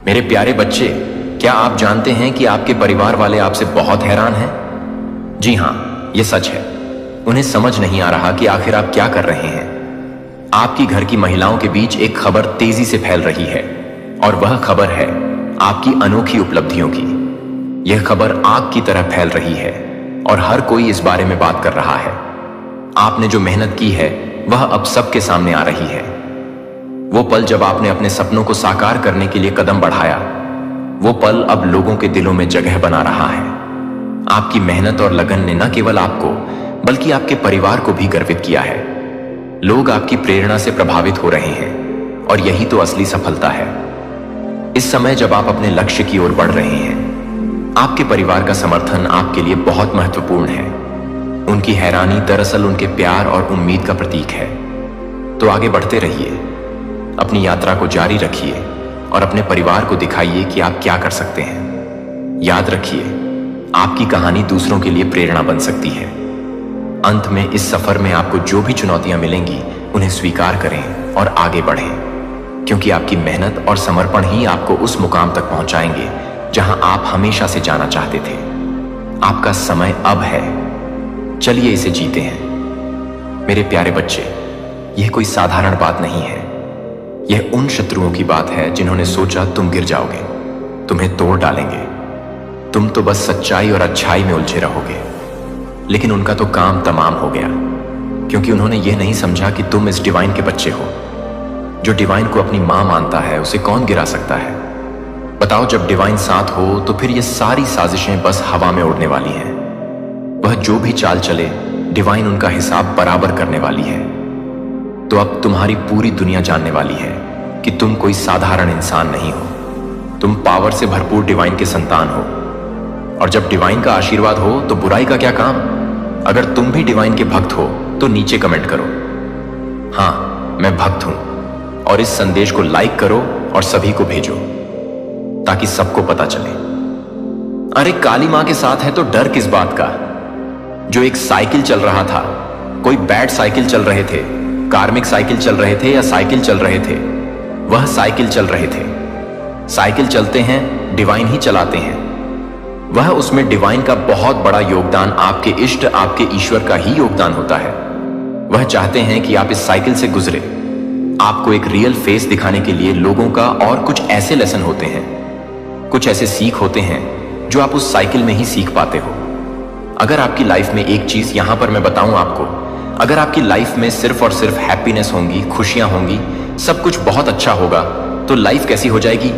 मेरे प्यारे बच्चे, क्या आप जानते हैं कि आपके परिवार वाले आपसे बहुत हैरान हैं? जी हाँ, ये सच है। उन्हें समझ नहीं आ रहा कि आखिर आप क्या कर रहे हैं। आपकी घर की महिलाओं के बीच एक खबर तेजी से फैल रही है, और वह खबर है आपकी अनोखी उपलब्धियों की। यह खबर आग की तरह फैल रही है और हर कोई इस बारे में बात कर रहा है। आपने जो मेहनत की है वह अब सबके सामने आ रही है। वो पल जब आपने अपने सपनों को साकार करने के लिए कदम बढ़ाया, वो पल अब लोगों के दिलों में जगह बना रहा है। आपकी मेहनत और लगन ने न केवल आपको बल्कि आपके परिवार को भी गर्वित किया है। लोग आपकी प्रेरणा से प्रभावित हो रहे हैं और यही तो असली सफलता है। इस समय जब आप अपने लक्ष्य की ओर बढ़ रहे हैं, आपके परिवार का समर्थन आपके लिए बहुत महत्वपूर्ण है। उनकी हैरानी दरअसल उनके प्यार और उम्मीद का प्रतीक है। तो आगे बढ़ते रहिए, अपनी यात्रा को जारी रखिए और अपने परिवार को दिखाइए कि आप क्या कर सकते हैं। याद रखिए, आपकी कहानी दूसरों के लिए प्रेरणा बन सकती है। अंत में इस सफर में आपको जो भी चुनौतियां मिलेंगी, उन्हें स्वीकार करें और आगे बढ़ें, क्योंकि आपकी मेहनत और समर्पण ही आपको उस मुकाम तक पहुंचाएंगे जहां आप हमेशा से जाना चाहते थे। आपका समय अब है, चलिए इसे जीते हैं। मेरे प्यारे बच्चे, यह कोई साधारण बात नहीं है। यह उन शत्रुओं की बात है जिन्होंने सोचा तुम गिर जाओगे, तुम्हें तोड़ डालेंगे। तुम तो बस सच्चाई और अच्छाई में उलझे रहोगे। लेकिन उनका तो काम तमाम हो गया, क्योंकि उन्होंने यह नहीं समझा कि तुम इस डिवाइन के बच्चे हो। जो डिवाइन को अपनी मां मानता है, उसे कौन गिरा सकता है? बताओ, जब डिवाइन साथ हो तो फिर ये सारी साजिशें बस हवा में उड़ने वाली हैं। वह जो भी चाल चले, डिवाइन उनका हिसाब बराबर करने वाली है। तो अब तुम्हारी पूरी दुनिया जानने वाली है कि तुम कोई साधारण इंसान नहीं हो। तुम पावर से भरपूर डिवाइन के संतान हो। और जब डिवाइन का आशीर्वाद हो तो बुराई का क्या काम? अगर तुम भी डिवाइन के भक्त हो तो नीचे कमेंट करो, हाँ मैं भक्त हूं, और इस संदेश को लाइक करो और सभी को भेजो ताकि सबको पता चले। अरे काली मां के साथ है तो डर किस बात का? जो एक साइकिल चल रहा था, कोई बैट साइकिल चल रहे थे, कार्मिक साइकिल चल रहे थे या साइकिल चल रहे थे, वह साइकिल चल रहे थे। साइकिल चलते हैं, डिवाइन ही चलाते हैं। वह उसमें डिवाइन का बहुत बड़ा योगदान, आपके इष्ट, आपके ईश्वर का ही योगदान होता है। वह चाहते हैं कि आप इस साइकिल से गुजरे। आपको एक रियल फेस दिखाने के लिए लोगों का और कुछ ऐसे लेसन होते हैं, कुछ ऐसे सीख होते हैं जो आप उस साइकिल में ही सीख पाते हो। अगर आपकी लाइफ में एक चीज यहां पर मैं बताऊं आपको, अगर आपकी लाइफ में सिर्फ और सिर्फ हैप्पीनेस होंगी, खुशियां होंगी, सब कुछ बहुत अच्छा होगा, तो लाइफ कैसी हो जाएगी?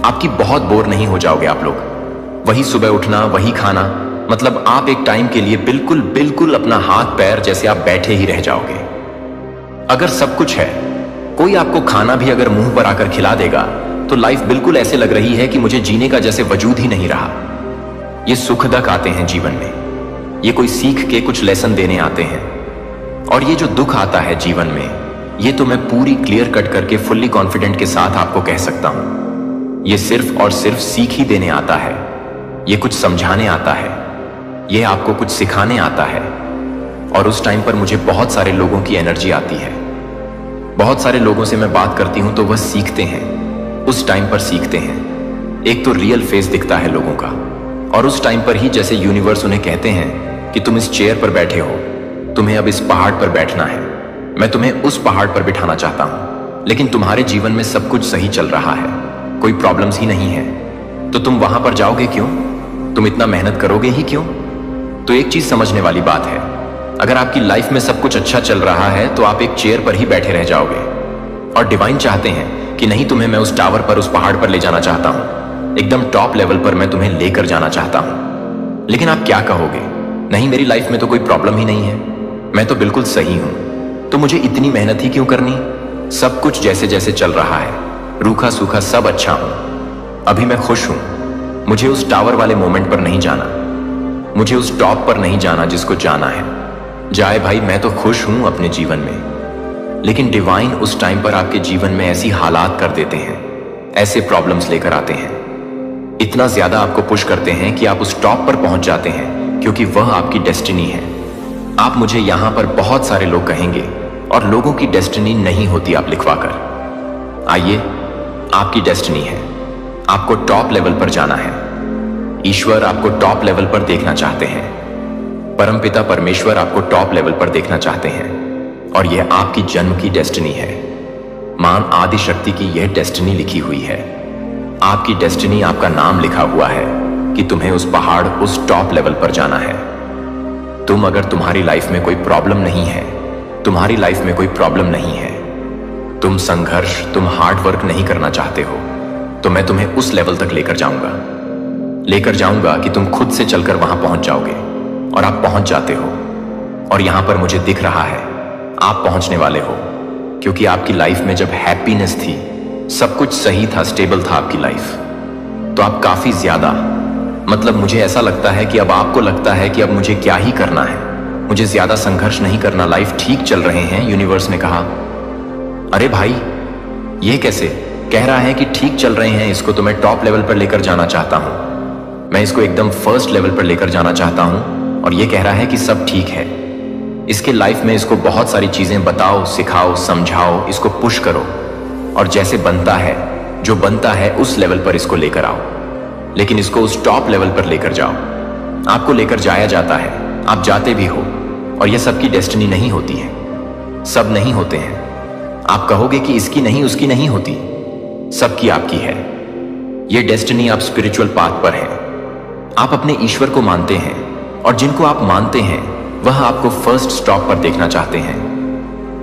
आपकी बहुत बोर नहीं हो जाओगे आप लोग? वही सुबह उठना, वही खाना, मतलब आप एक टाइम के लिए बिल्कुल बिल्कुल अपना हाथ पैर जैसे आप बैठे ही रह जाओगे। अगर सब कुछ है, कोई आपको खाना भी अगर मुंह पर आकर खिला देगा, तो लाइफ बिल्कुल ऐसे लग रही है कि मुझे जीने का जैसे वजूद ही नहीं रहा। ये सुखदक आते हैं जीवन में, ये कोई सीख के कुछ लेसन देने आते हैं। और ये जो दुख आता है जीवन में, ये तो मैं पूरी क्लियर कट करके फुल्ली कॉन्फिडेंट के साथ आपको कह सकता हूं, ये सिर्फ और सिर्फ सीख ही देने आता है। ये कुछ समझाने आता है, ये आपको कुछ सिखाने आता है। और उस टाइम पर मुझे बहुत सारे लोगों की एनर्जी आती है। बहुत सारे लोगों से मैं बात करती हूं तो वह सीखते हैं, उस टाइम पर सीखते हैं। एक तो रियल फेस दिखता है लोगों का, और उस टाइम पर ही जैसे यूनिवर्स उन्हें कहते हैं कि तुम इस चेयर पर बैठे हो, तुम्हें अब इस पहाड़ पर बैठना है, मैं तुम्हें उस पहाड़ पर बिठाना चाहता हूं। लेकिन तुम्हारे जीवन में सब कुछ सही चल रहा है, कोई प्रॉब्लम्स ही नहीं है, तो तुम वहां पर जाओगे क्यों? तुम इतना मेहनत करोगे ही क्यों? तो एक चीज समझने वाली बात है, अगर आपकी लाइफ में सब कुछ अच्छा चल रहा है तो आप एक चेयर पर ही बैठे रह जाओगे। और डिवाइन चाहते हैं कि नहीं, तुम्हें मैं उस टावर पर, उस पहाड़ पर ले जाना चाहता हूं, एकदम टॉप लेवल पर मैं तुम्हें लेकर जाना चाहता हूं। लेकिन आप क्या कहोगे? नहीं, मेरी लाइफ में तो कोई प्रॉब्लम ही नहीं है, मैं तो बिल्कुल सही हूं, तो मुझे इतनी मेहनत ही क्यों करनी? सब कुछ जैसे जैसे चल रहा है, रूखा सूखा सब अच्छा हूं, अभी मैं खुश हूं। मुझे उस टावर वाले मोमेंट पर नहीं जाना, मुझे उस टॉप पर नहीं जाना जिसको जाना है। जाए भाई, मैं तो खुश हूं अपने जीवन में। लेकिन डिवाइन उस टाइम पर आपके जीवन में ऐसी हालात कर देते हैं, ऐसे प्रॉब्लम्स लेकर आते हैं, इतना ज्यादा आपको पुश करते हैं कि आप उस टॉप पर पहुंच जाते हैं, क्योंकि वह आपकी डेस्टिनी है। आप मुझे यहां पर बहुत सारे लोग कहेंगे, और लोगों की डेस्टिनी नहीं होती आप लिखवा कर। आइए, आपकी डेस्टिनी है। आपको टॉप लेवल पर जाना है। ईश्वर आपको टॉप लेवल पर देखना चाहते हैं। परमपिता परमेश्वर आपको टॉप लेवल पर देखना चाहते हैं और यह आपकी जन्म की डेस्टिनी है। मान आदि शक्ति की यह डेस्टिनी लिखी हुई है। आपकी डेस्टिनी, आपका नाम लिखा हुआ है कि तुम्हें उस पहाड़, उस टॉप लेवल पर जाना है। तुम, अगर तुम्हारी लाइफ में कोई प्रॉब्लम नहीं है, तुम्हारी लाइफ में कोई प्रॉब्लम नहीं है, तुम संघर्ष, तुम हार्ड वर्क नहीं करना चाहते हो, तो मैं तुम्हें उस लेवल तक लेकर जाऊंगा कि तुम खुद से चलकर वहां पहुंच जाओगे। और आप पहुंच जाते हो। और यहां पर मुझे दिख रहा है आप पहुंचने वाले हो, क्योंकि आपकी लाइफ में जब हैप्पीनेस थी, सब कुछ सही था, स्टेबल था आपकी लाइफ, तो आप काफी ज्यादा, मतलब मुझे ऐसा लगता है कि अब आपको लगता है कि अब मुझे क्या ही करना है, मुझे ज्यादा संघर्ष नहीं करना, लाइफ ठीक चल रहे हैं। यूनिवर्स ने कहा, अरे भाई ये कैसे? कह रहा है कि ठीक चल रहे हैं, इसको तो मैं टॉप लेवल पर लेकर जाना चाहता हूं, मैं इसको एकदम फर्स्ट लेवल पर लेकर जाना चाहता हूं, और ये कह रहा है कि सब ठीक है। इसके लाइफ में इसको बहुत सारी चीजें बताओ, सिखाओ, समझाओ, इसको पुश करो, और जैसे बनता है, जो बनता है उस लेवल पर इसको लेकर आओ, लेकिन इसको उस टॉप लेवल पर लेकर जाओ। आपको लेकर जाया जाता है, आप जाते भी हो, और यह सबकी डेस्टिनी नहीं होती है, सब नहीं होते हैं। आप कहोगे कि इसकी नहीं, उसकी नहीं होती, सबकी आपकी है। यह डेस्टिनी, आप स्पिरिचुअल पाथ पर हैं, आप अपने ईश्वर को मानते हैं, और जिनको आप मानते हैं वह आपको फर्स्ट स्टॉप पर देखना चाहते हैं,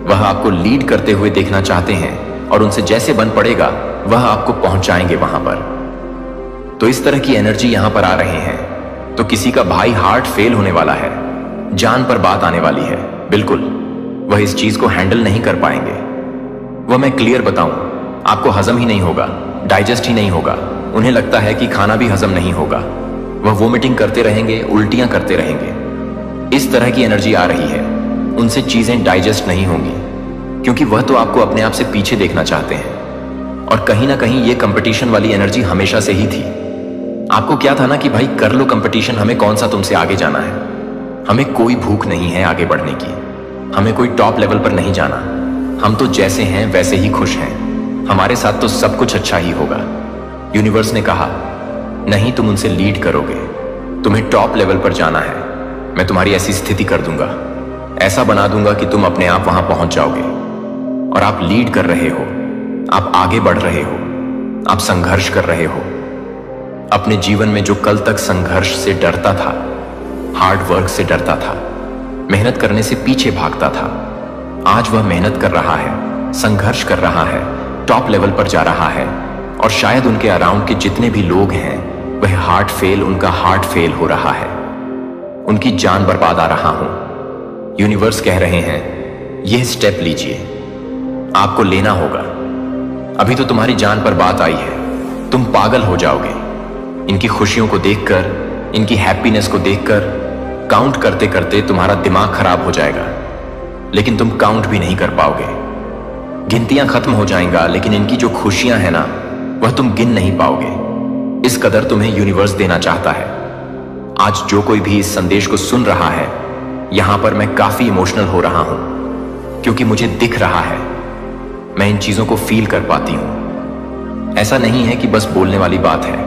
वह आपको लीड करते हुए देखना चाहते हैं, और उनसे जैसे बन पड़ेगा वह आपको पहुंचाएंगे वहां पर। तो इस तरह की एनर्जी यहां पर आ रहे हैं। तो किसी का भाई हार्ट फेल होने वाला है, जान पर बात आने वाली है, बिल्कुल वह इस चीज को हैंडल नहीं कर पाएंगे। वह मैं क्लियर बताऊं, आपको हजम ही नहीं होगा, डाइजेस्ट ही नहीं होगा, उन्हें लगता है कि खाना भी हजम नहीं होगा, वह वोमिटिंग करते रहेंगे, उल्टियां करते रहेंगे। इस तरह की एनर्जी आ रही है, उनसे चीजें डाइजेस्ट नहीं होंगी, क्योंकि वह तो आपको अपने आप से पीछे देखना चाहते हैं। और कहीं ना कहीं ये कंपटीशन वाली एनर्जी हमेशा से ही थी। आपको क्या था ना कि भाई कर लो कंपटीशन, हमें कौन सा तुमसे आगे जाना है, हमें कोई भूख नहीं है आगे बढ़ने की, हमें कोई टॉप लेवल पर नहीं जाना, हम तो जैसे हैं वैसे ही खुश हैं, हमारे साथ तो सब कुछ अच्छा ही होगा। यूनिवर्स ने कहा, नहीं, तुम उनसे लीड करोगे, तुम्हें टॉप लेवल पर जाना है, मैं तुम्हारी ऐसी स्थिति कर दूंगा, ऐसा बना दूंगा कि तुम अपने आप वहां पहुंच जाओगे। और आप लीड कर रहे हो, आप आगे बढ़ रहे हो, आप संघर्ष कर रहे हो। अपने जीवन में जो कल तक संघर्ष से डरता था, हार्ड वर्क से डरता था, मेहनत करने से पीछे भागता था, आज वह मेहनत कर रहा है, संघर्ष कर रहा है, टॉप लेवल पर जा रहा है। और शायद उनके अराउंड के जितने भी लोग हैं, वह उनका हार्ट फेल हो रहा है, उनकी जान बर्बाद आ रहा हूं। यूनिवर्स कह रहे हैं, यह स्टेप लीजिए, आपको लेना होगा। अभी तो तुम्हारी जान पर बात आई है, तुम पागल हो जाओगे इनकी खुशियों को देखकर, इनकी हैप्पीनेस को देखकर। काउंट करते करते तुम्हारा दिमाग खराब हो जाएगा, लेकिन तुम काउंट भी नहीं कर पाओगे। गिनतियां खत्म हो जाएगा, लेकिन इनकी जो खुशियां हैं ना, वह तुम गिन नहीं पाओगे। इस कदर तुम्हें यूनिवर्स देना चाहता है। आज जो कोई भी इस संदेश को सुन रहा है, यहां पर मैं काफी इमोशनल हो रहा हूं, क्योंकि मुझे दिख रहा है, मैं इन चीजों को फील कर पाती हूं। ऐसा नहीं है कि बस बोलने वाली बात है,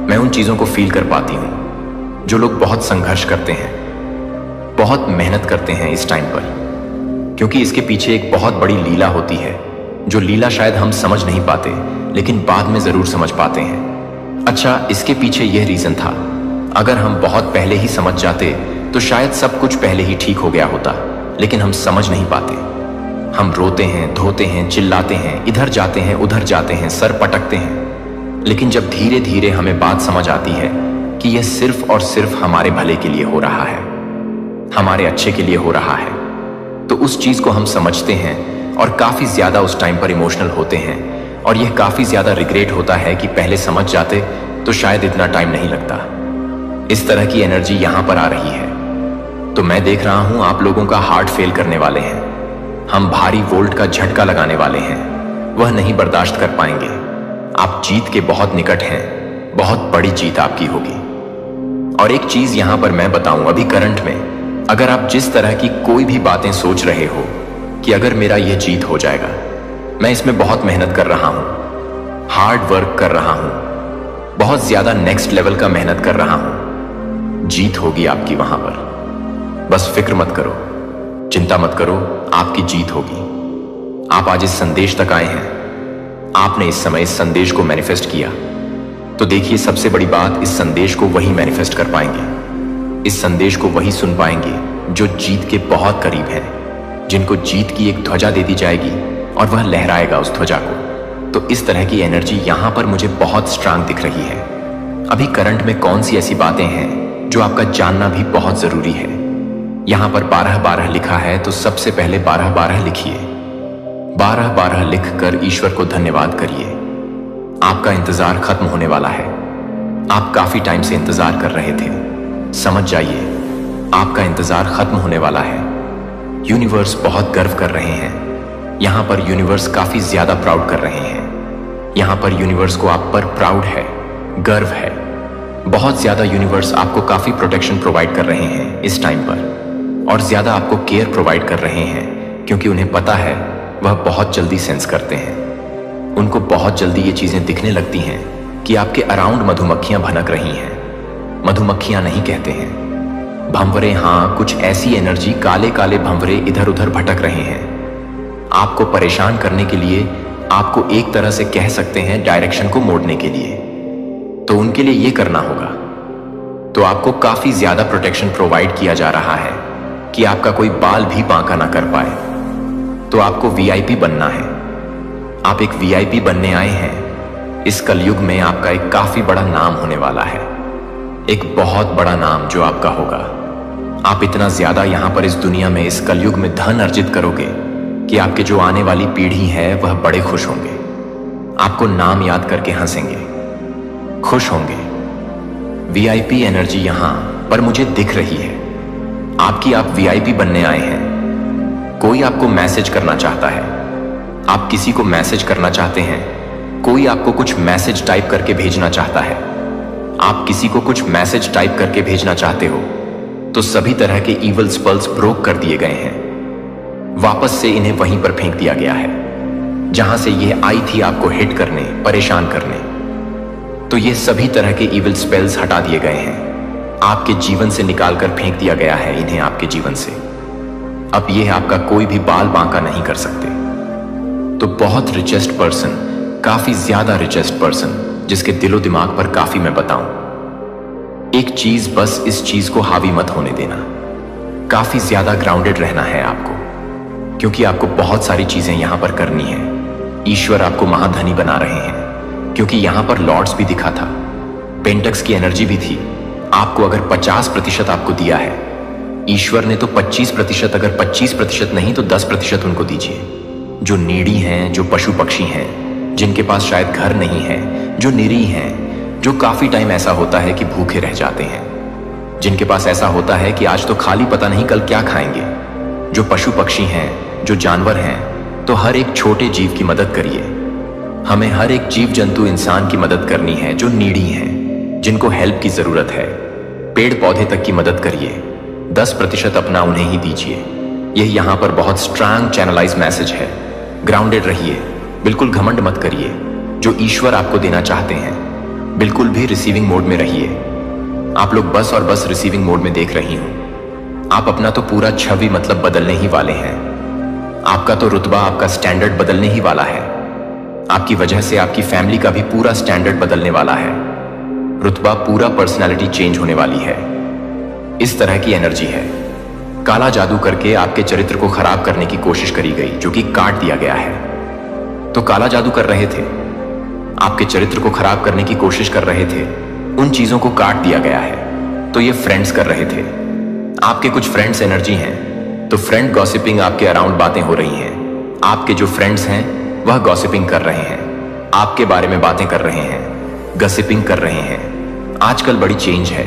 मैं उन चीजों को फील कर पाती हूं। जो लोग बहुत संघर्ष करते हैं, बहुत मेहनत करते हैं इस टाइम पर, क्योंकि इसके पीछे एक बहुत बड़ी लीला होती है, जो लीला शायद हम समझ नहीं पाते, लेकिन बाद में जरूर समझ पाते हैं। अच्छा, इसके पीछे यह रीजन था, अगर हम बहुत पहले ही समझ जाते तो शायद सब कुछ पहले ही ठीक हो गया होता, लेकिन हम समझ नहीं पाते। हम रोते हैं, धोते हैं, चिल्लाते हैं, इधर जाते हैं, उधर जाते हैं, सर पटकते हैं, लेकिन जब धीरे धीरे हमें बात समझ आती है कि यह सिर्फ और सिर्फ हमारे भले के लिए हो रहा है, हमारे अच्छे के लिए हो रहा है, तो उस चीज को हम समझते हैं और काफी ज्यादा उस टाइम पर इमोशनल होते हैं। और यह काफी ज्यादा रिग्रेट होता है कि पहले समझ जाते तो शायद इतना टाइम नहीं लगता। इस तरह की एनर्जी यहां पर आ रही है। तो मैं देख रहा हूं आप लोगों का हार्ट फेल करने वाले हैं, हम भारी वोल्ट का झटका लगाने वाले हैं, वह नहीं बर्दाश्त कर पाएंगे। आप जीत के बहुत निकट हैं, बहुत बड़ी जीत आपकी होगी। और एक चीज यहां पर मैं बताऊं, अभी करंट में अगर आप जिस तरह की कोई भी बातें सोच रहे हो कि अगर मेरा यह जीत हो जाएगा, मैं इसमें बहुत मेहनत कर रहा हूं, हार्ड वर्क कर रहा हूं, बहुत ज्यादा नेक्स्ट लेवल का मेहनत कर रहा हूं। जीत होगी आपकी वहां पर, बस फिक्र मत करो, चिंता मत करो, आपकी जीत होगी। आप आज इस संदेश तक आए हैं, आपने इस समय इस संदेश को मैनिफेस्ट किया, तो देखिए सबसे बड़ी बात, इस संदेश को वही मैनिफेस्ट कर पाएंगे, इस संदेश को वही सुन पाएंगे जो जीत के बहुत करीब हैं, जिनको जीत की एक ध्वजा दे दी जाएगी और वह लहराएगा उस ध्वजा को। तो इस तरह की एनर्जी यहां पर मुझे बहुत स्ट्रांग दिख रही है। अभी करंट में कौन सी ऐसी बातें हैं जो आपका जानना भी बहुत जरूरी है। यहां पर 12-12 लिखा है, तो सबसे पहले 12-12 लिखिए। 12-12 लिखकर ईश्वर को धन्यवाद करिए। आपका इंतजार खत्म होने वाला है। आप काफी टाइम से इंतजार कर रहे थे, समझ जाइए आपका इंतजार खत्म होने वाला है। यूनिवर्स बहुत गर्व कर रहे हैं, यहां पर यूनिवर्स काफी ज्यादा प्राउड कर रहे हैं। यहां पर यूनिवर्स को आप पर प्राउड है, गर्व है। बहुत ज्यादा यूनिवर्स आपको काफी प्रोटेक्शन प्रोवाइड कर रहे हैं इस टाइम पर, और ज्यादा आपको केयर प्रोवाइड कर रहे हैं, क्योंकि उन्हें पता है वह बहुत जल्दी सेंस करते हैं। उनको बहुत जल्दी ये चीजें दिखने लगती हैं कि आपके अराउंड मधुमक्खियां भनक रही हैं। मधुमक्खियां नहीं कहते हैं, भंवरे। हाँ, कुछ ऐसी एनर्जी, काले काले भंवरे इधर उधर भटक रहे हैं, आपको परेशान करने के लिए, आपको एक तरह से कह सकते हैं डायरेक्शन को मोड़ने के लिए। तो उनके लिए ये करना होगा। तो आपको काफी ज्यादा प्रोटेक्शन प्रोवाइड किया जा रहा है कि आपका कोई बाल भी बांका ना कर पाए। तो आपको वीआईपी बनना है। आप एक वीआईपी बनने आए हैं। इस कलयुग में आपका एक काफी बड़ा नाम होने वाला है, एक बहुत बड़ा नाम जो आपका होगा। आप इतना ज्यादा यहां पर इस दुनिया में, इस कलयुग में धन अर्जित करोगे कि आपके जो आने वाली पीढ़ी है वह बड़े खुश होंगे, आपको नाम याद करके हंसेंगे, खुश होंगे। वीआईपी एनर्जी यहां पर मुझे दिख रही है आपकी। आप वीआईपी बनने आए हैं। कोई आपको मैसेज करना चाहता है, आप किसी को मैसेज करना चाहते हैं, कोई आपको कुछ मैसेज टाइप करके भेजना चाहता है, आप किसी को कुछ मैसेज टाइप करके भेजना चाहते हो, तो सभी तरह के इवल स्पेल्स ब्रोक कर दिए गए हैं। वापस से इन्हें वहीं पर फेंक दिया गया है जहां से यह आई थी आपको हिट करने, परेशान करने। तो ये सभी तरह के इविल स्पेल्स हटा दिए गए हैं, आपके जीवन से निकालकर फेंक दिया गया है इन्हें आपके जीवन से। अब यह आपका कोई भी बाल बांका नहीं कर सकते। तो बहुत रिचेस्ट पर्सन, काफी ज्यादा रिचेस्ट पर्सन, जिसके दिलो दिमाग पर काफी मैं बताऊं, एक चीज, बस इस चीज को हावी मत होने देना। काफी ज्यादा ग्राउंडेड रहना है आपको, क्योंकि आपको बहुत सारी चीजें यहां पर करनी है। ईश्वर आपको महाधनी बना रहे हैं, क्योंकि यहां पर लॉर्ड्स भी दिखा था, पेंटक्स की एनर्जी भी थी। आपको अगर 50% आपको दिया है ईश्वर ने, तो 25%, अगर 25% नहीं तो 10% उनको दीजिए। जो नीडी हैं, जो पशु पक्षी हैं, जिनके पास शायद घर नहीं है, जो निरीह हैं, जो काफी टाइम ऐसा होता है कि भूखे रह जाते हैं, जिनके पास ऐसा होता है कि आज तो खाली पता नहीं कल क्या खाएंगे, जो पशु पक्षी हैं, जो जानवर हैं, तो हर एक छोटे जीव की मदद करिए। हमें हर एक जीव जंतु इंसान की मदद करनी है जो नीडी हैं, जिनको हेल्प की जरूरत है। पेड़ पौधे तक की मदद करिए, 10% अपना उन्हें ही दीजिए। यह यहां पर बहुत स्ट्रांग चैनलाइज मैसेज है। ग्राउंडेड रहिए, बिल्कुल घमंड मत करिए। जो ईश्वर आपको देना चाहते हैं, बिल्कुल भी रिसीविंग मोड में रहिए। आप लोग बस और बस रिसीविंग मोड में देख रही हूं। आप अपना तो पूरा छवि मतलब बदलने ही वाले हैं। आपका तो रुतबा, आपका स्टैंडर्ड बदलने ही वाला है। आपकी वजह से आपकी फैमिली का भी पूरा स्टैंडर्ड बदलने वाला है। रुतबा, पूरा पर्सनालिटी चेंज होने वाली है। इस तरह की एनर्जी है। काला जादू करके आपके चरित्र को खराब करने की कोशिश करी गई, जो कि काट दिया गया है। तो काला जादू कर रहे थे, आपके चरित्र को खराब करने की कोशिश कर रहे थे, उन चीजों को काट दिया गया है। तो ये फ्रेंड्स कर रहे थे, आपके कुछ फ्रेंड्स एनर्जी हैं। तो फ्रेंड गॉसिपिंग, आपके अराउंड बातें हो रही हैं। आपके जो फ्रेंड्स हैं वह गॉसिपिंग कर रहे हैं, आपके बारे में बातें कर रहे हैं, गॉसिपिंग कर रहे हैं। आजकल बड़ी चेंज है,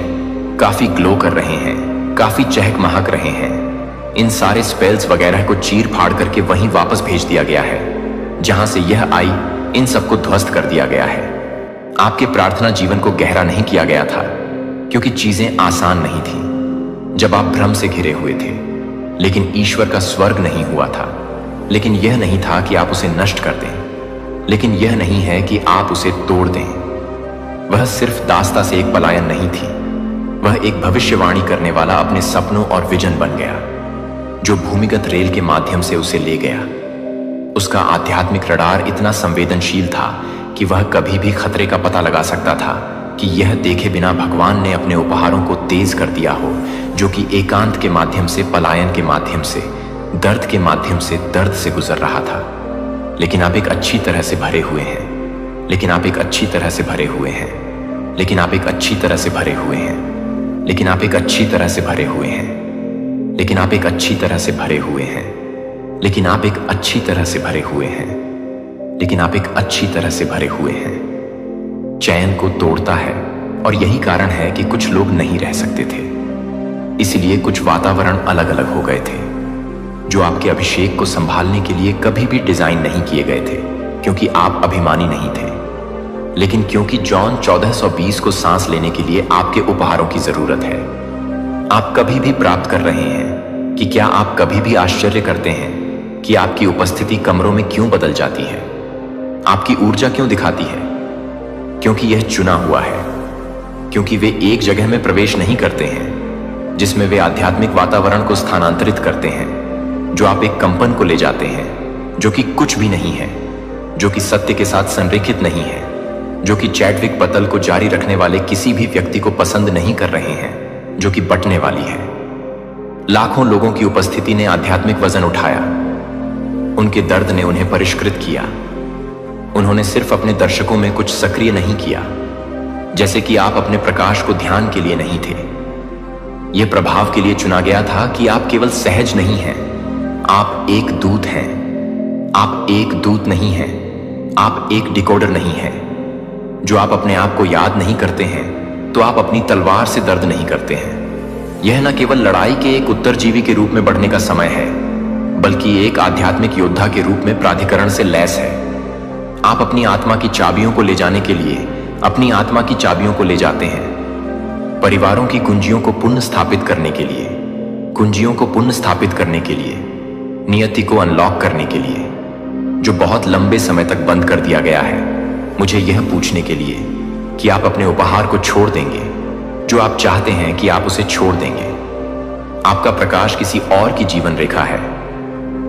काफी ग्लो कर रहे हैं, काफी चहक महक रहे हैं। इन सारे स्पेल्स वगैरह को चीर फाड़ करके वहीं वापस भेज दिया गया है जहां से यह आई। इन सबको ध्वस्त कर दिया गया है। आपके प्रार्थना जीवन को गहरा नहीं किया गया था, क्योंकि चीजें आसान नहीं थी जब आप भ्रम से घिरे हुए थे। लेकिन ईश्वर का स्वर्ग नहीं हुआ था। लेकिन यह नहीं था कि आप उसे नष्ट कर दें, लेकिन यह नहीं है कि आप उसे तोड़ दें। वह सिर्फ दास्ता से एक पलायन नहीं थी, वह एक भविष्यवाणी करने वाला अपने सपनों और विजन बन गया, जो भूमिगत रेल के माध्यम से उसे ले गया। उसका आध्यात्मिक रडार इतना संवेदनशील था कि वह कभी भी खतरे का पता लगा सकता था कि यह देखे बिना भगवान ने अपने उपहारों को तेज कर दिया हो, जो कि एकांत के माध्यम से, पलायन के माध्यम से, दर्द के माध्यम से दर्द से गुजर रहा था। लेकिन आप एक अच्छी तरह से भरे हुए हैं, लेकिन आप एक अच्छी तरह से भरे हुए हैं, लेकिन आप एक अच्छी तरह से भरे हुए हैं, लेकिन आप एक अच्छी तरह से भरे हुए हैं, लेकिन आप एक अच्छी तरह से भरे हुए हैं, लेकिन आप एक अच्छी तरह से भरे हुए हैं, लेकिन आप एक अच्छी तरह से भरे हुए हैं। चैन को तोड़ता है और यही कारण है कि कुछ लोग नहीं रह सकते थे। इसलिए कुछ वातावरण अलग अलग हो गए थे, जो आपके अभिषेक को संभालने के लिए कभी भी डिजाइन नहीं किए गए थे, क्योंकि आप अभिमानी नहीं थे, लेकिन क्योंकि जॉन 1420 को सांस लेने के लिए आपके उपहारों की जरूरत है। आप कभी भी प्राप्त कर रहे हैं कि क्या आप कभी भी आश्चर्य करते हैं कि आपकी उपस्थिति कमरों में क्यों बदल जाती है, आपकी ऊर्जा क्यों दिखाती है? क्योंकि यह चुना हुआ है, क्योंकि वे एक जगह में प्रवेश नहीं करते हैं जिसमें वे आध्यात्मिक वातावरण को स्थानांतरित करते हैं, जो आप एक कंपन को ले जाते हैं जो कि कुछ भी नहीं है, जो कि सत्य के साथ संरेखित नहीं है, जो कि चैडविक पतल को जारी रखने वाले किसी भी व्यक्ति को पसंद नहीं कर रहे हैं, जो कि बंटने वाली है। लाखों लोगों की उपस्थिति ने आध्यात्मिक वजन उठाया, उनके दर्द ने उन्हें परिष्कृत किया। उन्होंने सिर्फ अपने दर्शकों में कुछ सक्रिय नहीं किया, जैसे कि आप अपने प्रकाश को ध्यान के लिए नहीं थे। यह प्रभाव के लिए चुना गया था कि आप केवल सहज नहीं हैं, आप एक दूत हैं। आप एक दूत नहीं हैं, आप एक डिकोडर नहीं हैं। जो आप अपने आप को याद नहीं करते हैं, तो आप अपनी तलवार से दर्द नहीं करते हैं। यह न केवल लड़ाई के एक उत्तरजीवी के रूप में बढ़ने का समय है, बल्कि एक आध्यात्मिक योद्धा के रूप में प्राधिकरण से लैस है। आप अपनी आत्मा की चाबियों को ले जाने के लिए अपनी आत्मा की चाबियों को ले जाते हैं, परिवारों की कुंजियों को पुनः स्थापित करने के लिए, कुंजियों को पुनः स्थापित करने के लिए, नियति को अनलॉक करने के लिए, जो बहुत लंबे समय तक बंद कर दिया गया है, मुझे यह पूछने के लिए कि आप अपने उपहार को छोड़ देंगे, जो आप चाहते हैं कि आप उसे छोड़ देंगे। आपका प्रकाश किसी और की जीवन रेखा है।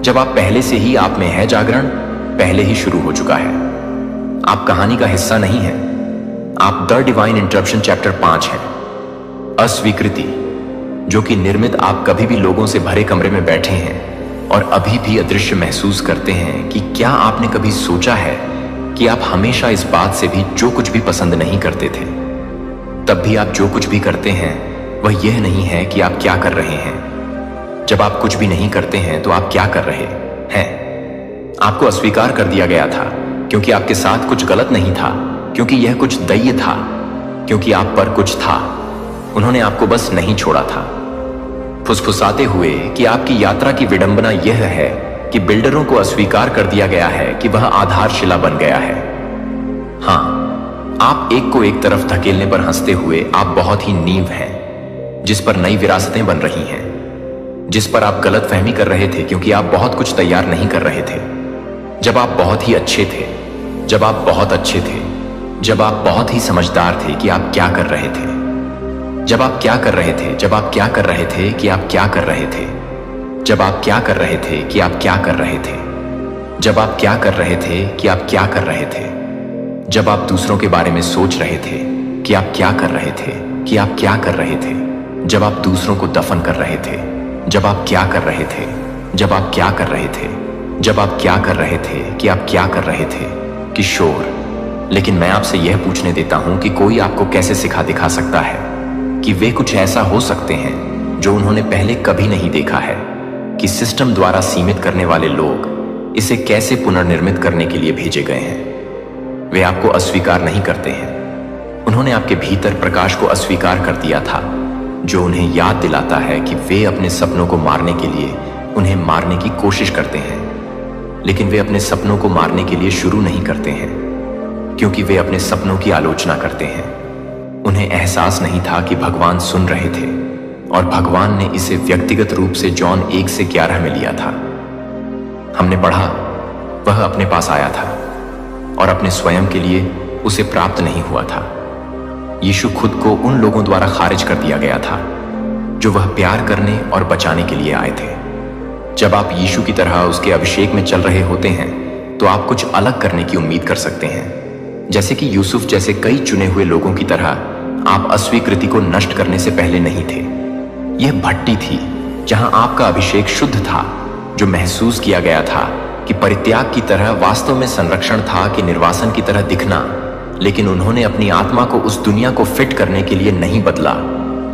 जब आप पहले से ही आप में है, जागरण पहले ही शुरू हो चुका है। आप कहानी का हिस्सा नहीं हैं, आप द डिवाइन इंटरप्शन चैप्टर 5 हैं। अस्वीकृति, जो कि निर्मित आप कभी भी लोगों से भरे कमरे में बैठे हैं और अभी भी अदृश्य महसूस करते हैं कि क्या आपने कभी सोचा है कि आप हमेशा इस बात से भी जो कुछ भी पसंद नहीं करते थे, तब भी आप जो कुछ भी करते हैं वह यह नहीं है कि आप क्या कर रहे हैं। जब आप कुछ भी नहीं करते हैं तो आप क्या कर रहे हैं? आपको अस्वीकार कर दिया गया था क्योंकि आपके साथ कुछ गलत नहीं था, क्योंकि यह कुछ दैय था, क्योंकि आप पर कुछ था। उन्होंने आपको बस नहीं छोड़ा था, फुसफुसाते हुए कि आपकी यात्रा की विडंबना यह है कि बिल्डरों को अस्वीकार कर दिया गया है कि वह आधारशिला बन गया है। हां, आप एक को एक तरफ धकेलने पर हंसते हुए आप बहुत ही नींव हैं, जिस पर नई विरासतें बन रही हैं, जिस पर आप गलतफहमी कर रहे थे क्योंकि आप बहुत कुछ तैयार नहीं कर रहे थे। जब आप बहुत ही अच्छे थे, जब आप बहुत अच्छे थे, जब आप बहुत ही समझदार थे कि आप क्या कर रहे थे, जब आप क्या कर रहे थे, जब आप क्या कर रहे थे कि आप क्या कर रहे थे, जब आप क्या कर रहे थे कि आप क्या कर रहे थे, जब आप क्या कर रहे थे कि आप क्या कर रहे थे, जब आप दूसरों के बारे में सोच रहे थे कि आप क्या कर रहे थे, कि आप क्या कर रहे थे, जब आप दूसरों को दफन कर रहे थे, जब आप क्या कर रहे थे, जब आप क्या कर रहे थे, जब आप क्या कर रहे थे कि आप क्या कर रहे थे, किशोर। लेकिन मैं आपसे यह पूछने देता हूं कि कोई आपको कैसे सिखा दिखा सकता है कि वे कुछ ऐसा हो सकते हैं जो उन्होंने पहले कभी नहीं देखा है, कि सिस्टम द्वारा सीमित करने वाले लोग इसे कैसे पुनर्निर्मित करने के लिए भेजे गए हैं। वे आपको अस्वीकार नहीं करते हैं, उन्होंने आपके भीतर प्रकाश को अस्वीकार कर दिया था, जो उन्हें याद दिलाता है कि वे अपने सपनों को मारने के लिए उन्हें मारने की कोशिश करते हैं, लेकिन वे अपने सपनों को मारने के लिए शुरू नहीं करते हैं, क्योंकि वे अपने सपनों की आलोचना करते हैं। उन्हें एहसास नहीं था कि भगवान सुन रहे थे, और भगवान ने इसे व्यक्तिगत रूप से जॉन 1:11 में लिया था। हमने पढ़ा, वह अपने पास आया था और अपने स्वयं के लिए उसे प्राप्त नहीं हुआ था, यीशु खुद को उन लोगों द्वारा खारिज कर दिया गया था जो वह प्यार करने और बचाने के लिए आए थे। जब आप यीशु की तरह उसके अभिषेक में चल रहे होते हैं तो आप कुछ अलग करने की उम्मीद कर सकते हैं। जैसे कि यूसुफ जैसे कई चुने हुए लोगों की तरह आप अस्वीकृति को नष्ट करने से पहले नहीं थे। यह भट्टी थी जहां आपका अभिषेक शुद्ध था, जो महसूस किया गया था कि परित्याग की तरह वास्तव में संरक्षण था कि निर्वासन की तरह दिखना, लेकिन उन्होंने अपनी आत्मा को उस दुनिया को फिट करने के लिए नहीं बदला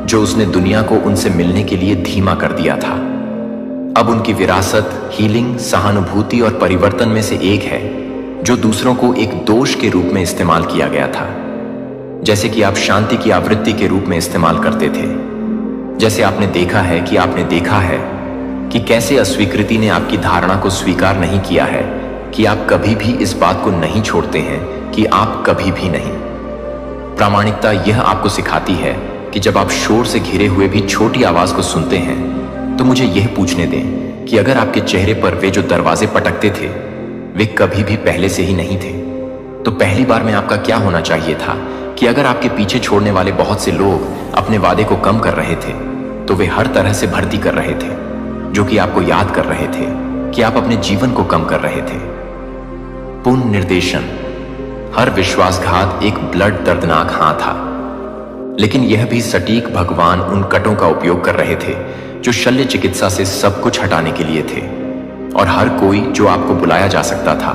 जो उसने दुनिया को उनसे मिलने के लिए धीमा कर दिया था। अब उनकी विरासत हीलिंग, सहानुभूति और परिवर्तन में से एक है जो दूसरों को एक दोष के रूप में इस्तेमाल किया गया था, जैसे कि आप शांति की आवृत्ति के रूप में इस्तेमाल करते थे। जैसे आपने देखा है कि कैसे अस्वीकृति ने आपकी धारणा को स्वीकार नहीं किया है कि आप कभी भी इस बात को नहीं छोड़ते हैं कि आप कभी भी नहीं। प्रामाणिकता यह आपको सिखाती है कि जब आप शोर से घिरे हुए भी छोटी आवाज को सुनते हैं तो मुझे यह पूछने दें कि अगर आपके चेहरे पर वे जो दरवाजे पटकते थे वे कभी भी पहले से ही नहीं थे, तो पहली बार में आपका क्या होना चाहिए था कि अगर आपके पीछे छोड़ने वाले बहुत से लोग अपने वादे को कम कर रहे थे तो वे हर तरह से भर्ती कर रहे थे, जो कि आपको याद कर रहे थे कि आप अपने जीवन को कम कर रहे थे। पुनर्निर्देशन। हर विश्वासघात एक ब्लड दर्दनाक हाँ था, लेकिन यह भी सटीक भगवान उन कटों का उपयोग कर रहे थे जो शल्य चिकित्सा से सब कुछ हटाने के लिए थे, और हर कोई जो आपको बुलाया जा सकता था।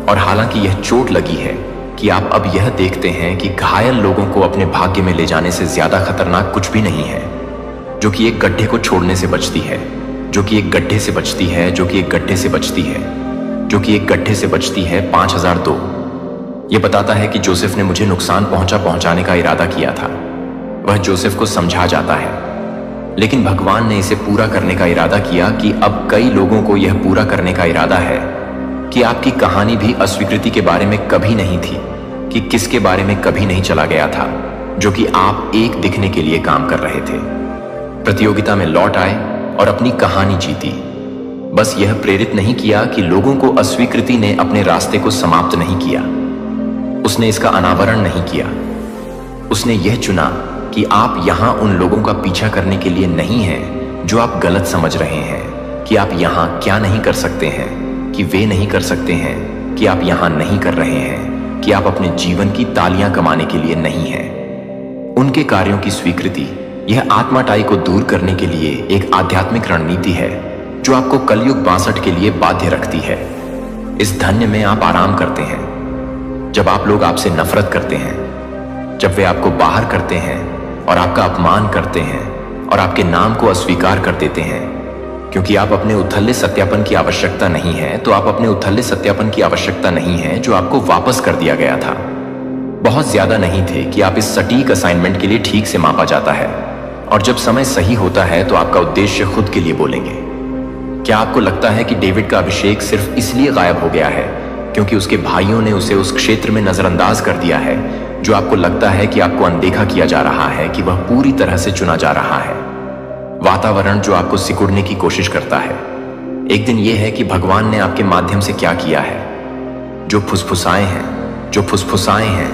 और हालांकि यह चोट लगी है कि आप अब यह देखते हैं कि घायल लोगों को अपने भाग्य में ले जाने से ज्यादा खतरनाक कुछ भी नहीं है, जो कि एक गड्ढे को छोड़ने से बचती है, जो कि एक गड्ढे से बचती है, जो कि एक गड्ढे से बचती है, जो कि एक गड्ढे से बचती है। 5002। यह बताता है कि जोसेफ ने मुझे नुकसान पहुंचाने का इरादा किया था। वह जोसेफ को समझा जाता है, लेकिन भगवान ने इसे पूरा करने का इरादा किया कि अब कई लोगों को यह पूरा करने का इरादा है कि आपकी कहानी भी अस्वीकृति के बारे में कभी नहीं थी, कि किसके बारे में कभी नहीं चला गया था, जो कि आप एक दिखने के लिए काम कर रहे थे। प्रतियोगिता में लौट आए और अपनी कहानी जीती। बस यह प्रेरित नहीं किया कि लोगों को अस्वीकृति ने अपने रास्ते को समाप्त नहीं किया, उसने इसका अनावरण नहीं किया। उसने यह चुना कि आप यहां उन लोगों का पीछा करने के लिए नहीं हैं जो आप गलत समझ रहे हैं कि आप यहां क्या नहीं कर सकते हैं, कि वे नहीं कर सकते हैं, कि आप यहां नहीं कर रहे हैं, कि आप अपने जीवन की तालियां कमाने के लिए नहीं हैं। उनके कार्यों की स्वीकृति यह आत्माटाई को दूर करने के लिए एक आध्यात्मिक रणनीति है जो आपको कलयुग 62 के लिए बाध्य रखती है। इस धन्य में आप आराम करते हैं जब आप लोग आपसे नफरत करते हैं, जब वे आपको बाहर करते हैं और आपका अपमान करते हैं और आपके नाम को अस्वीकार कर देते हैं। क्योंकि आप अपने उथले सत्यापन की आवश्यकता नहीं है, तो आप अपने उथले सत्यापन की आवश्यकता नहीं है जो आपको वापस कर दिया गया था। बहुत ज्यादा नहीं थे कि आप इस सटीक असाइनमेंट के लिए ठीक से मापा जाता है, और जब समय सही होता है तो आपका उद्देश्य खुद के लिए बोलेंगे। क्या आपको लगता है कि डेविड का अभिषेक सिर्फ इसलिए गायब हो गया है क्योंकि उसके भाइयों ने उसे उस क्षेत्र में नजरअंदाज कर दिया है जो आपको लगता है कि आपको अनदेखा किया जा रहा है, कि वह पूरी तरह से चुना जा रहा है? वातावरण जो आपको सिकुड़ने की कोशिश करता है। एक दिन यह है कि भगवान ने आपके माध्यम से क्या किया है। जो फुसफुसाए हैं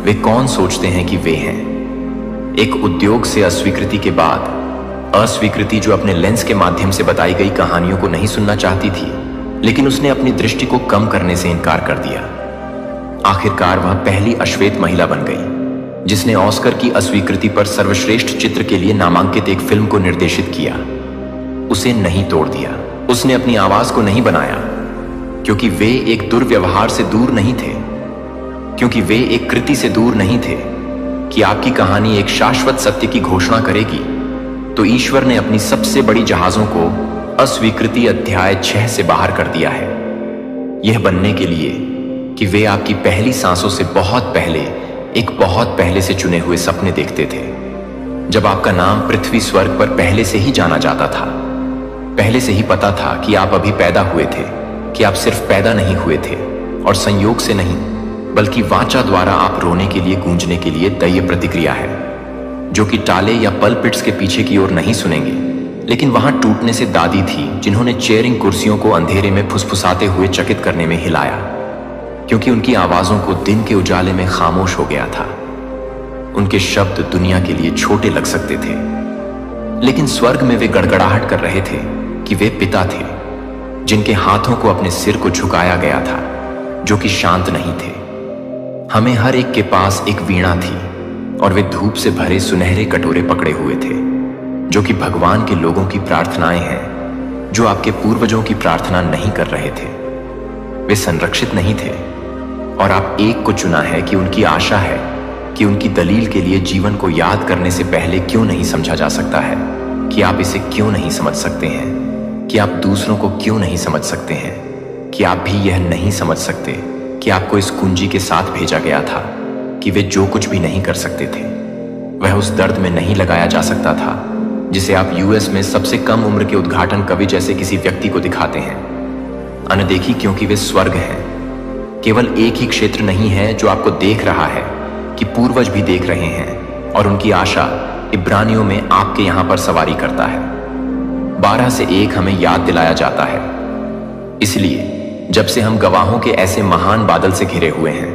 वे कौन सोचते हैं कि वे हैं? एक उद्योग से अस्वीकृति के बाद अस्वीकृति जो अपने लेंस के माध्यम से बताई गई कहानियों को नहीं सुनना चाहती थी, लेकिन उसने अपनी दृष्टि को कम करने से इनकार कर दिया। आखिरकार वह पहली अश्वेत महिला बन गई जिसने ऑस्कर की अस्वीकृति पर सर्वश्रेष्ठ चित्र के लिए नामांकित एक फिल्म को निर्देशित किया। उसे नहीं तोड़ दिया, उसने अपनी आवाज को नहीं बनाया, क्योंकि वे एक दुर्व्यवहार से दूर नहीं थे, क्योंकि वे एक कृति से दूर नहीं थे कि आपकी कहानी एक शाश्वत सत्य की घोषणा करेगी। तो ईश्वर ने अपनी सबसे बड़ी जहाजों को अस्वीकृति अध्याय 6 से बाहर कर दिया है, यह बनने के लिए कि वे आपकी पहली सांसों से बहुत पहले से चुने हुए सपने देखते थे। जब आपका नाम पृथ्वी स्वर्ग पर पहले से ही जाना जाता था, पहले से ही पता था कि आप अभी पैदा हुए थे, कि आप सिर्फ पैदा नहीं हुए थे और संयोग से नहीं, बल्कि वाचा द्वारा आप रोने के लिए, गूंजने के लिए दैय प्रतिक्रिया है, जो कि टाले या पलपिट्स के पीछे की ओर नहीं सुनेंगे, लेकिन वहां टूटने से दादी थी जिन्होंने चेयरिंग कुर्सियों को अंधेरे में फुसफुसाते हुए चकित करने में हिलाया, क्योंकि उनकी आवाजों को दिन के उजाले में खामोश हो गया था। उनके शब्द दुनिया के लिए छोटे लग सकते थे, लेकिन स्वर्ग में वे गड़गड़ाहट कर रहे थे कि वे पिता थे जिनके हाथों को अपने सिर को झुकाया गया था, जो कि शांत नहीं थे। हमें हर एक के पास एक वीणा थी और वे धूप से भरे सुनहरे कटोरे पकड़े हुए थे, जो कि भगवान के लोगों की प्रार्थनाएं हैं, जो आपके पूर्वजों की प्रार्थना नहीं कर रहे थे। वे संरक्षित नहीं थे और आप एक को चुना है कि उनकी आशा है कि उनकी दलील के लिए जीवन को याद करने से पहले क्यों नहीं समझा जा सकता है, कि आप इसे क्यों नहीं समझ सकते हैं, कि आप दूसरों को क्यों नहीं समझ सकते हैं, कि आप भी यह नहीं समझ सकते कि आपको इस कुंजी के साथ भेजा गया था कि वे जो कुछ भी नहीं कर सकते थे वह उस दर्द में नहीं लगाया जा सकता था जिसे आप यूएस में सबसे कम उम्र के उद्घाटन कवि जैसे किसी व्यक्ति को दिखाते हैं। अनदेखी क्योंकि वे स्वर्ग हैं। केवल एक ही क्षेत्र नहीं है जो आपको देख रहा है कि पूर्वज भी देख रहे हैं, और उनकी आशा इब्रानियों में आपके यहां पर सवारी करता है। 12 से 1 हमें याद दिलाया जाता है। इसलिए जब से हम गवाहों के ऐसे महान बादल से घिरे हुए हैं,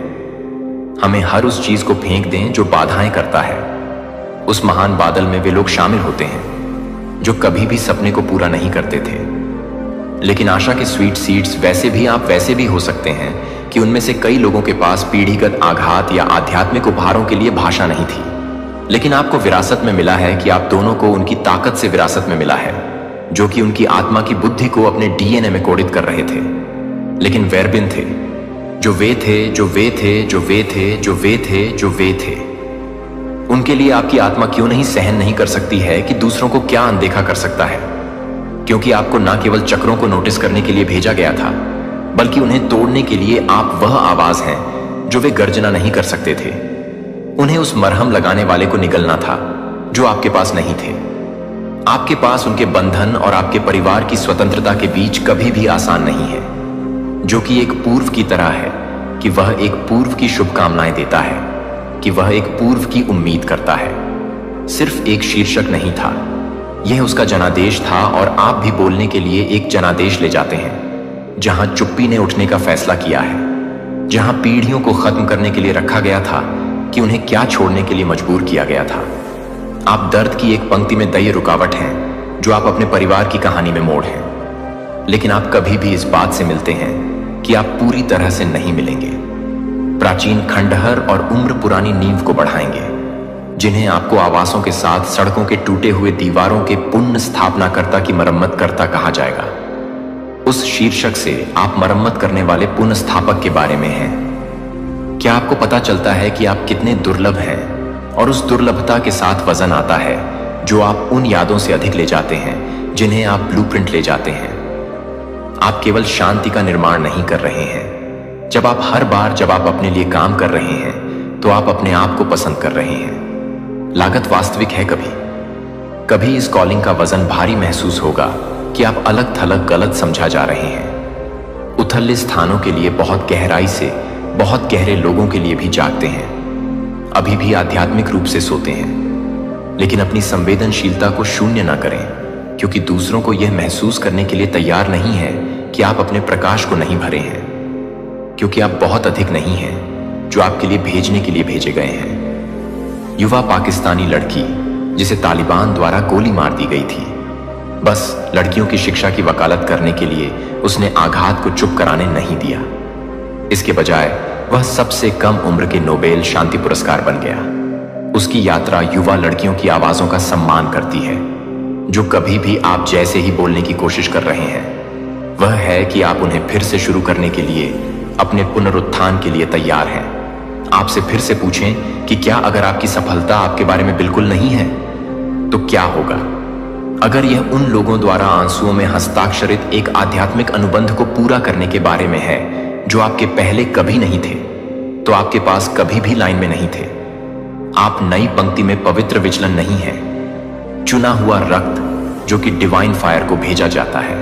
हमें हर उस चीज को फेंक दें जो बाधाएं करता है। उस महान बादल में वे लोग शामिल होते हैं जो कभी भी सपने को पूरा नहीं करते थे, लेकिन आशा के स्वीट सीड्स वैसे भी हो सकते हैं कि उनमें से कई लोगों के पास पीढ़ीगत आघात या आध्यात्मिक उपहारों के लिए भाषा नहीं थी, लेकिन आपको विरासत में मिला है कि आप दोनों को उनकी ताकत से विरासत में मिला है, जो कि उनकी आत्मा की बुद्धि को अपने डीएनए में कोडित कर रहे थे। लेकिन वेरबिन थे, जो वे थे, जो वे थे, जो वे थे, जो वे थे, जो वे थे। उनके लिए आपकी आत्मा क्यों नहीं सहन नहीं कर सकती है कि दूसरों को क्या अनदेखा कर सकता है, क्योंकि आपको न केवल चक्रों को नोटिस करने के लिए भेजा गया था, बल्कि उन्हें तोड़ने के लिए आप वह आवाज हैं जो वे गर्जना नहीं कर सकते थे। उन्हें उस मरहम लगाने वाले को निगलना था जो आपके पास नहीं थे। आपके पास उनके बंधन और आपके परिवार की स्वतंत्रता के बीच कभी भी आसान नहीं है, जो कि एक पूर्व की तरह है कि वह एक पूर्व की शुभकामनाएं देता है, कि वह एक पूर्व की उम्मीद करता है। सिर्फ एक शीर्षक नहीं था, यह उसका जनादेश था, और आप भी बोलने के लिए एक जनादेश ले जाते हैं जहां चुप्पी ने उठने का फैसला किया है, जहां पीढ़ियों को खत्म करने के लिए रखा गया था कि उन्हें क्या छोड़ने के लिए मजबूर किया गया था। आप दर्द की एक पंक्ति में दई रुकावट हैं जो आप अपने परिवार की कहानी में मोड़ हैं, लेकिन आप कभी भी इस बात से मिलते हैं कि आप पूरी तरह से नहीं मिलेंगे। प्राचीन खंडहर और उम्र पुरानी नींव को बढ़ाएंगे, जिन्हें आपको आवासों के साथ सड़कों के टूटे हुए दीवारों के पुनः स्थापनाकर्ता की मरम्मत करता कहा जाएगा। उस शीर्षक से आप मरम्मत करने वाले पुनः स्थापक के बारे में हैं। क्या आपको पता चलता है कि आप कितने दुर्लभ हैं, और उस दुर्लभता के साथ वजन आता है जो आप उन यादों से अधिक ले जाते हैं जिन्हें आप ब्लूप्रिंट ले जाते हैं। आप केवल शांति का निर्माण नहीं कर रहे हैं। जब आप अपने लिए काम कर रहे हैं तो आप अपने आप को पसंद कर रहे हैं। लागत वास्तविक है। कभी इस कॉलिंग का वजन भारी महसूस होगा कि आप अलग थलग गलत समझा जा रहे हैं। उथले स्थानों के लिए बहुत गहराई से बहुत गहरे लोगों के लिए भी जागते हैं, अभी भी आध्यात्मिक रूप से सोते हैं, लेकिन अपनी संवेदनशीलता को शून्य ना करें, क्योंकि दूसरों को यह महसूस करने के लिए तैयार नहीं है कि आप अपने प्रकाश को नहीं भरे हैं, क्योंकि आप बहुत अधिक नहीं हैं जो आपके लिए भेजने के लिए भेजे गए हैं। युवा पाकिस्तानी लड़की जिसे तालिबान द्वारा गोली मार दी गई थी, बस लड़कियों की शिक्षा की वकालत करने के लिए उसने आघात को चुप कराने नहीं दिया। इसके बजाय वह सबसे कम उम्र के नोबेल शांति पुरस्कार बन गया। उसकी यात्रा युवा लड़कियों की आवाजों का सम्मान करती है, जो कभी भी आप जैसे ही बोलने की कोशिश कर रहे हैं। वह है कि आप उन्हें फिर से शुरू करने के लिए, अपने पुनरुत्थान के लिए तैयार हैं। आपसे फिर से पूछें कि क्या अगर आपकी सफलता आपके बारे में बिल्कुल नहीं है तो क्या होगा। अगर यह उन लोगों द्वारा आंसुओं में हस्ताक्षरित एक आध्यात्मिक अनुबंध को पूरा करने के बारे में है जो आपके पहले कभी नहीं थे, तो आपके पास कभी भी लाइन में नहीं थे। आप नई पंक्ति में पवित्र विचलन नहीं है, चुना हुआ रक्त जो कि डिवाइन फायर को भेजा जाता है।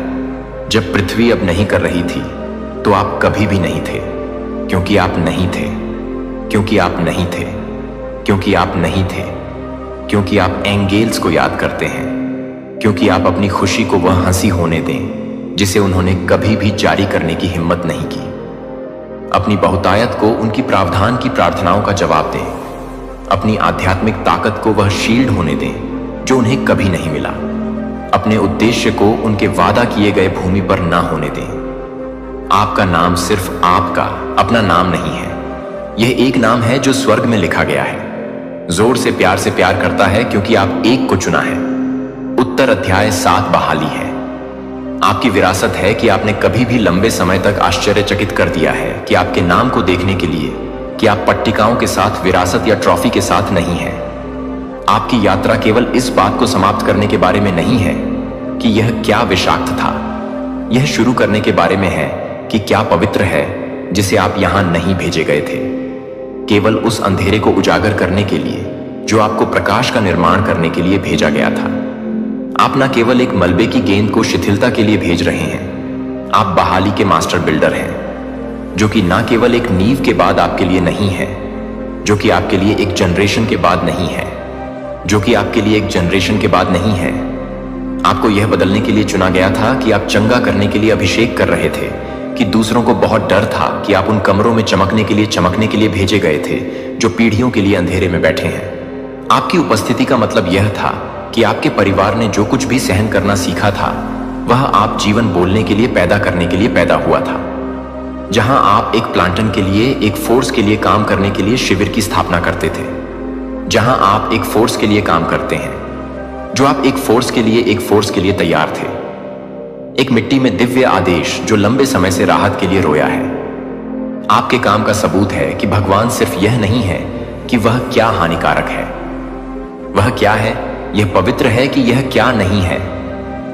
जब पृथ्वी अब नहीं कर रही थी तो आप कभी भी नहीं थे, क्योंकि आप नहीं थे, क्योंकि आप नहीं थे, क्योंकि आप नहीं थे, क्योंकि आप एंगेल्स को याद करते हैं, क्योंकि आप अपनी खुशी को वह हंसी होने दें जिसे उन्होंने कभी भी जारी करने की हिम्मत नहीं की। अपनी बहुतायत को उनकी प्रावधान की प्रार्थनाओं का जवाब दें। अपनी आध्यात्मिक ताकत को वह शील्ड होने दें जो उन्हें कभी नहीं मिला। अपने उद्देश्य को उनके वादा किए गए भूमि पर ना होने दें। आपका नाम सिर्फ आपका अपना नाम नहीं है, यह एक नाम है जो स्वर्ग में लिखा गया है। जोर से प्यार करता है क्योंकि आप एक को चुना है। उत्तर अध्याय 7 बहाली है। आपकी विरासत है कि आपने कभी भी लंबे समय तक आश्चर्यचकित कर दिया है कि आपके नाम को देखने के लिए कि आप पट्टिकाओं के साथ विरासत या ट्रॉफी के साथ नहीं है। आपकी यात्रा केवल इस बात को समाप्त करने के बारे में नहीं है कि यह क्या विषाक्त था, यह शुरू करने के बारे में है कि क्या पवित्र है जिसे आप यहां नहीं भेजे गए थे, केवल उस अंधेरे को उजागर करने के लिए जो आपको प्रकाश का निर्माण करने के लिए भेजा गया था। आप न केवल एक मलबे की गेंद को शिथिलता के लिए भेज रहे हैं, आप बहाली के मास्टर बिल्डर हैं, जो कि न केवल एक नींव के बाद आपके लिए नहीं है, जो कि आपके लिए एक जनरेशन के बाद नहीं है, जो कि आपके लिए एक जनरेशन के बाद नहीं है। आपको यह बदलने के लिए चुना गया था कि आप चंगा करने के लिए अभिषेक कर रहे थे, कि दूसरों को बहुत डर था कि आप उन कमरों में चमकने के लिए भेजे गए थे जो पीढ़ियों के लिए अंधेरे में बैठे हैं। आपकी उपस्थिति का मतलब यह था कि आपके परिवार ने जो कुछ भी सहन करना सीखा था वह आप जीवन बोलने के लिए पैदा करने के लिए पैदा हुआ था। जहां आप एक प्लांटन के लिए, एक फोर्स के लिए काम करने के लिए शिविर की स्थापना करते थे, जहां आप एक फोर्स के लिए काम करते हैं, जो आप एक फोर्स के लिए तैयार थे। एक मिट्टी में दिव्य आदेश जो लंबे समय से राहत के लिए रोया है। आपके काम का सबूत है कि भगवान सिर्फ यह नहीं है कि वह क्या हानिकारक है, वह क्या है, यह पवित्र है कि यह क्या नहीं है।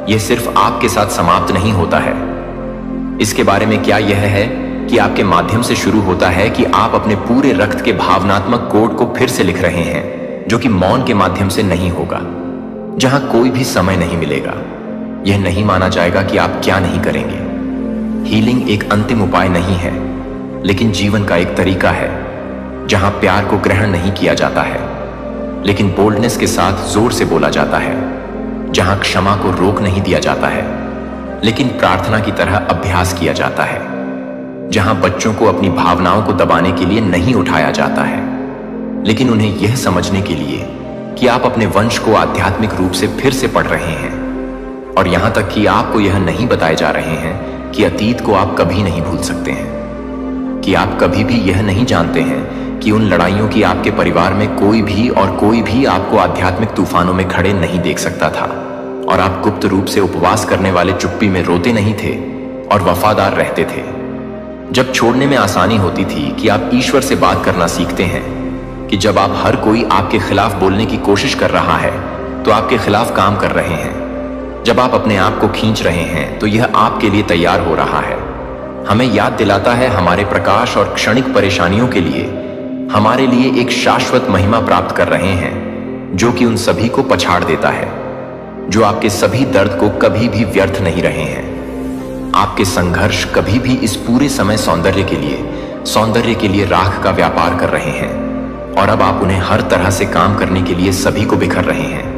यह सिर्फ आपके साथ समाप्त नहीं होता है। इसके बारे में क्या यह है कि आपके माध्यम से शुरू होता है कि आप अपने पूरे रक्त के भावनात्मक कोड को फिर से लिख रहे हैं, जो कि मौन के माध्यम से नहीं होगा, जहां कोई भी समय नहीं मिलेगा। यह नहीं माना जाएगा कि आप क्या नहीं करेंगे। हीलिंग एक अंतिम उपाय नहीं है, लेकिन जीवन का एक तरीका है, जहां प्यार को ग्रहण नहीं किया जाता है, लेकिन बोल्डनेस के साथ जोर से बोला जाता है, जहां क्षमा को रोक नहीं दिया जाता है, लेकिन प्रार्थना की तरह अभ्यास किया जाता है, जहां बच्चों को अपनी भावनाओं को दबाने के लिए नहीं उठाया जाता है, लेकिन उन्हें यह समझने के लिए कि आप अपने वंश को आध्यात्मिक रूप से फिर से पढ़ रहे हैं, और यहां तक कि आपको यह नहीं बताए जा रहे हैं कि अतीत को आप कभी नहीं भूल सकते हैं, कि आप कभी भी यह नहीं जानते हैं कि उन लड़ाइयों की आपके परिवार में कोई भी आपको आध्यात्मिक तूफानों में खड़े नहीं देख सकता था, और आप गुप्त रूप से उपवास करने वाले चुप्पी में रोते नहीं थे और वफादार रहते थे। जब छोड़ने में आसानी होती थी कि आप ईश्वर से बात करना सीखते हैं, कि जब आप हर कोई आपके खिलाफ बोलने की कोशिश कर रहा है तो आपके खिलाफ काम कर रहे हैं। जब आप अपने आप को खींच रहे हैं तो यह आपके लिए तैयार हो रहा है। हमें याद दिलाता है हमारे प्रकाश और क्षणिक परेशानियों के लिए हमारे लिए एक शाश्वत महिमा प्राप्त कर रहे हैं, जो कि उन सभी को पछाड़ देता है, जो आपके सभी दर्द को कभी भी व्यर्थ नहीं रहे हैं। आपके संघर्ष कभी भी इस पूरे समय सौंदर्य के लिए राख का व्यापार कर रहे हैं, और अब आप उन्हें हर तरह से काम करने के लिए सभी को बिखर रहे हैं।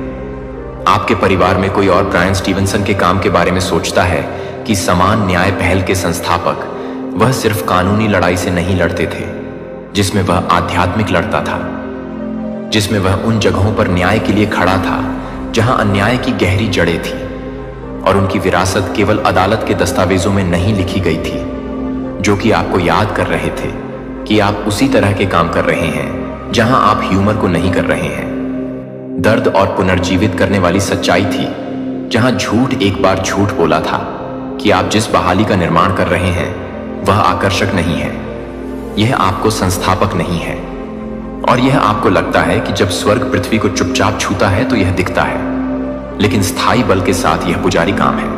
आपके परिवार में कोई और ब्रायन स्टीवनसन के काम के बारे में सोचता है कि समान न्याय पहल के संस्थापक वह सिर्फ कानूनी लड़ाई से नहीं लड़ते थे, जिसमें वह आध्यात्मिक लड़ता था, जिसमें वह उन जगहों पर न्याय के लिए खड़ा था जहां अन्याय की गहरी जड़ें थी, और उनकी विरासत केवल अदालत के दस्तावेजों में नहीं लिखी गई थी, जो कि आपको याद कर रहे थे कि आप उसी तरह के काम कर रहे हैं जहां आप ह्यूमर को नहीं कर रहे हैं। दर्द और पुनर्जीवित करने वाली सच्चाई थी, जहां झूठ एक बार झूठ बोला था कि आप जिस बहाली का निर्माण कर रहे हैं वह आकर्षक नहीं है, यह आपको संस्थापक नहीं है, और यह आपको लगता है कि जब स्वर्ग पृथ्वी को चुपचाप छूता है तो यह दिखता है, लेकिन स्थायी बल के साथ यह पुजारी काम है।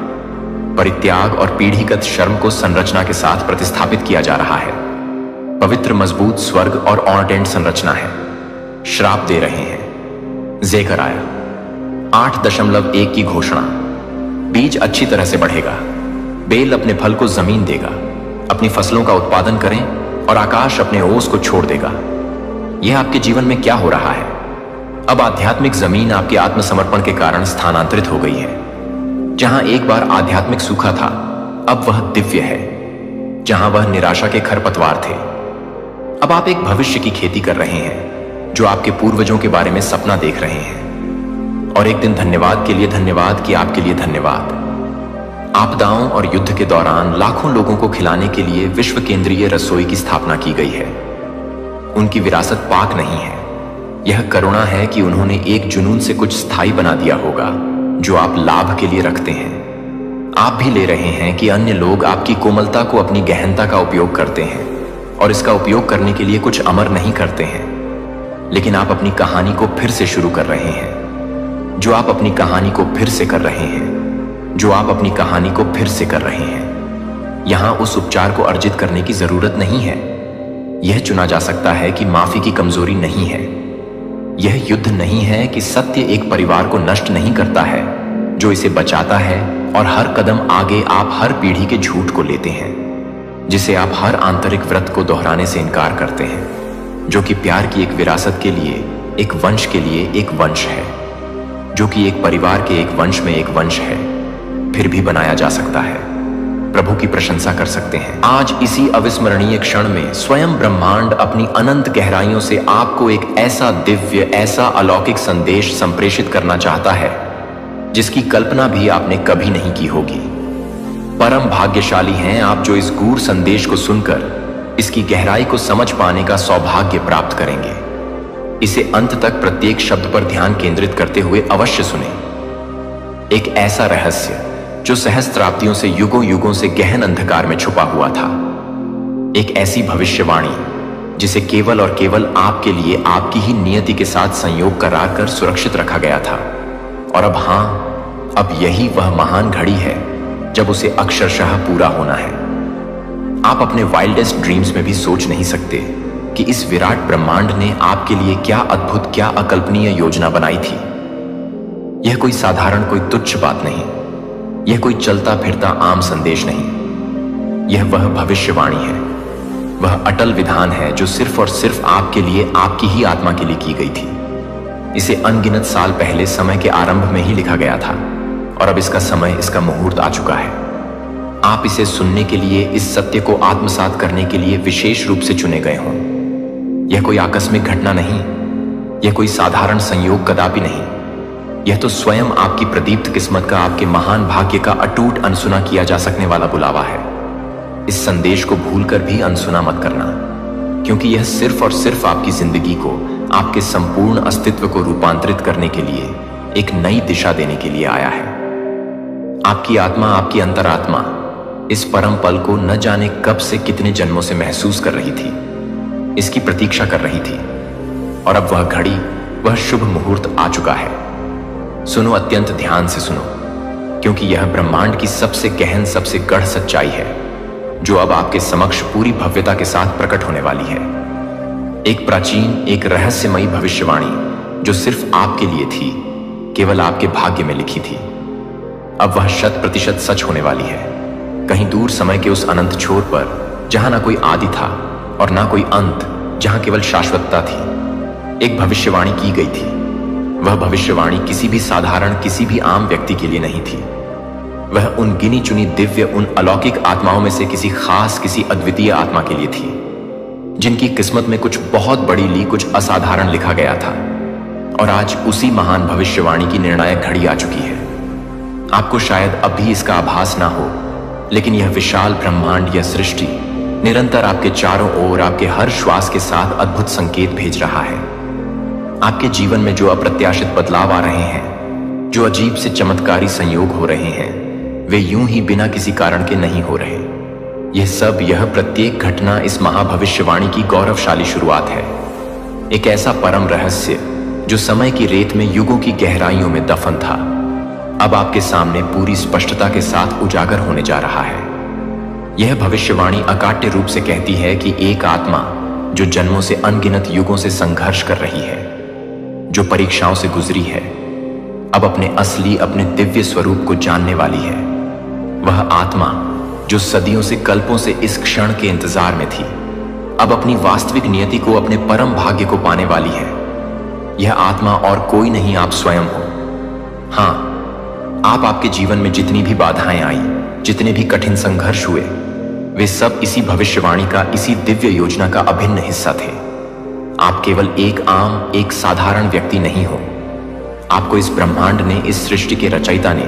परित्याग और पीढ़ीगत शर्म को संरचना के साथ प्रतिस्थापित किया जा रहा है। पवित्र मजबूत स्वर्ग और ऑर्डेंट संरचना है। श्राप दे रहे हैं। ज़ेकराया 8.1 की घोषणा। बीज अच्छी तरह से बढ़ेगा, बेल अपने फल को जमीन देगा, अपनी फसलों का उत्पादन करें और आकाश अपने ओस को छोड़ देगा। यह आपके जीवन में क्या हो रहा है? अब आध्यात्मिक जमीन आपके आत्मसमर्पण के कारण स्थानांतरित हो गई है। जहां एक बार आध्यात्मिक सूखा था, अब वह दिव्य है। जहां वह निराशा के खरपतवार थे, अब आप एक भविष्य की खेती कर रहे हैं, जो आपके पूर्वजों के बारे में सपना देख रहे हैं। और एक दिन धन्यवाद के लिए धन्यवाद कि आपके लिए धन्यवाद। आपदाओं और युद्ध के दौरान लाखों लोगों को खिलाने के लिए विश्व केंद्रीय रसोई की स्थापना की गई है। उनकी विरासत पाक नहीं है, यह करुणा है कि उन्होंने एक जुनून से कुछ स्थायी बना दिया होगा जो आप लाभ के लिए रखते हैं। आप भी ले रहे हैं कि अन्य लोग आपकी कोमलता को अपनी गहनता का उपयोग करते हैं और इसका उपयोग करने के लिए कुछ अमर नहीं करते हैं। लेकिन आप अपनी कहानी को फिर से शुरू कर रहे हैं, जो आप अपनी कहानी को फिर से कर रहे हैं, जो आप अपनी कहानी को फिर से कर रहे हैं। यहां उस उपचार को अर्जित करने की जरूरत नहीं है। यह चुना जा सकता है कि माफी की कमजोरी नहीं है। यह युद्ध नहीं है कि सत्य एक परिवार को नष्ट नहीं करता है, जो इसे बचाता है। और हर कदम आगे आप हर पीढ़ी के झूठ को लेते हैं, जिसे आप हर आंतरिक व्रत को दोहराने से इनकार करते हैं, जो कि प्यार की एक विरासत के लिए, एक वंश के लिए एक वंश है, जो कि एक परिवार के एक वंश में एक वंश है, फिर भी बनाया जा सकता है। प्रभु की प्रशंसा कर सकते हैं। आज इसी अविस्मरणीय क्षण में स्वयं ब्रह्मांड अपनी अनंत गहराइयों से आपको एक ऐसा दिव्य, ऐसा अलौकिक संदेश संप्रेषित करना चाहता है जिसकी कल्पना भी आपने कभी नहीं की होगी। परम भाग्यशाली हैं आप जो इस गूढ़ संदेश को सुनकर इसकी गहराई को समझ पाने का सौभाग्य प्राप्त करेंगे। इसे अंत तक प्रत्येक शब्द पर ध्यान केंद्रित करते हुए अवश्य सुने। एक ऐसा रहस्य जो सहस्त्राब्दियों से, युगों युगों से गहन अंधकार में छुपा हुआ था। एक ऐसी भविष्यवाणी जिसे केवल और केवल आपके लिए आपकी ही नियति के साथ संयोग करार कर सुरक्षित रखा गया था। और अब अब यही वह महान घड़ी है जब उसे अक्षरशः पूरा होना है। आप अपने वाइल्डेस्ट ड्रीम्स में भी सोच नहीं सकते कि इस विराट ब्रह्मांड ने आपके लिए क्या अद्भुत, क्या अकल्पनीय योजना बनाई थी। यह कोई साधारण, कोई तुच्छ बात नहीं। यह कोई चलता फिरता आम संदेश नहीं। यह वह भविष्यवाणी है, वह अटल विधान है जो सिर्फ और सिर्फ आपके लिए, आपकी ही आत्मा के लिए की गई थी। इसे अनगिनत साल पहले समय के आरंभ में ही लिखा गया था और अब इसका समय, इसका मुहूर्त आ चुका है। आप इसे सुनने के लिए, इस सत्य को आत्मसात करने के लिए विशेष रूप से चुने गए हों। यह कोई आकस्मिक घटना नहीं, यह कोई साधारण संयोग कदापि नहीं। यह तो स्वयं आपकी प्रदीप्त किस्मत का, आपके महान भाग्य का अटूट अनसुना किया जा सकने वाला बुलावा है। इस संदेश को भूलकर भी अनसुना मत करना, क्योंकि यह सिर्फ और सिर्फ आपकी जिंदगी को, आपके संपूर्ण अस्तित्व को रूपांतरित करने के लिए, एक नई दिशा देने के लिए आया है। आपकी आत्मा, आपकी अंतरात्मा इस परम पल को न जाने कब से, कितने जन्मों से महसूस कर रही थी, इसकी प्रतीक्षा कर रही थी। और अब वह घड़ी, वह शुभ मुहूर्त आ चुका है। सुनो, अत्यंत ध्यान से सुनो, क्योंकि यह ब्रह्मांड की सबसे गहन, सबसे गढ़ सच्चाई है जो अब आपके समक्ष पूरी भव्यता के साथ प्रकट होने वाली है। एक प्राचीन, एक रहस्यमयी भविष्यवाणी जो सिर्फ आपके लिए थी, केवल आपके भाग्य में लिखी थी। अब वह 100% सच होने वाली है। कहीं दूर समय के उस अनंत छोर पर, जहां ना कोई आदि था और ना कोई अंत, जहां केवल शाश्वतता थी, एक भविष्यवाणी की गई थी। वह भविष्यवाणी किसी भी साधारण, किसी भी आम व्यक्ति के लिए नहीं थी। वह उन गिनी चुनी दिव्य, उन अलौकिक आत्माओं में से किसी खास, किसी अद्वितीय आत्मा के लिए थी, जिनकी किस्मत में कुछ बहुत बड़ी, कुछ असाधारण लिखा गया था। और आज उसी महान भविष्यवाणी की निर्णायक घड़ी आ चुकी है। आपको शायद अब भी इसका आभास ना हो, लेकिन यह विशाल ब्रह्मांड, यह सृष्टि निरंतर आपके चारों ओर, आपके हर श्वास के साथ अद्भुत संकेत भेज रहा है। आपके जीवन में जो अप्रत्याशित बदलाव आ रहे हैं, जो अजीब से चमत्कारी संयोग हो रहे हैं, वे यूं ही बिना किसी कारण के नहीं हो रहे। यह सब, यह प्रत्येक घटना इस महाभविष्यवाणी की गौरवशाली शुरुआत है। एक ऐसा परम रहस्य जो समय की रेत में, युगों की गहराइयों में दफन था, अब आपके सामने पूरी स्पष्टता के साथ उजागर होने जा रहा है। यह भविष्यवाणी अकाट्य रूप से कहती है कि एक आत्मा जो जन्मों से, अनगिनत युगों से संघर्ष कर रही है, जो परीक्षाओं से गुजरी है, अब अपने असली, अपने दिव्य स्वरूप को जानने वाली है। वह आत्मा जो सदियों से, कल्पों से इस क्षण के इंतजार में थी, अब अपनी वास्तविक नियति को, अपने परम भाग्य को पाने वाली है। यह आत्मा और कोई नहीं, आप स्वयं हो। हां, आप, आपके जीवन में जितनी भी बाधाएं आई, जितने भी कठिन संघर्ष हुए, वे सब इसी भविष्यवाणी का, इसी दिव्य योजना का अभिन्न हिस्सा थे। आप केवल एक साधारण व्यक्ति नहीं हो। आपको इस ब्रह्मांड ने, इस सृष्टि के रचयिता ने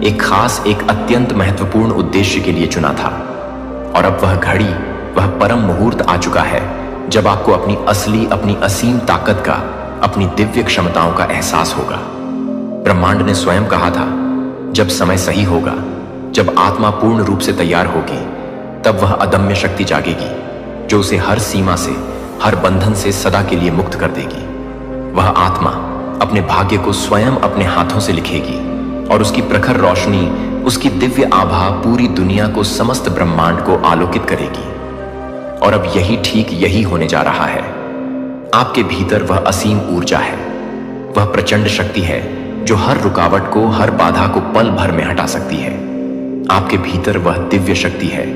एक अत्यंत महत्वपूर्ण उद्देश्य के लिए चुना था। और अब वह घड़ी, वह परम मुहूर्त आ चुका है जब आपको अपनी असीम ताकत का, अपनी दिव्य क्षमताओं का एहसास होगा। ब्रह्मांड ने स्वयं कहा था, जब समय सही होगा, जब आत्मा पूर्ण रूप से तैयार होगी, तब वह अदम्य शक्ति जागेगी जो उसे हर सीमा से, हर बंधन से सदा के लिए मुक्त कर देगी। वह आत्मा अपने भाग्य को स्वयं अपने हाथों से लिखेगी और उसकी प्रखर रोशनी, उसकी दिव्य आभा पूरी दुनिया को, समस्त ब्रह्मांड को आलोकित करेगी। और अब यही होने जा रहा है। आपके भीतर वह असीम ऊर्जा है, वह प्रचंड शक्ति है जो हर रुकावट को, हर बाधा को पल भर में हटा सकती है। आपके भीतर वह दिव्य शक्ति है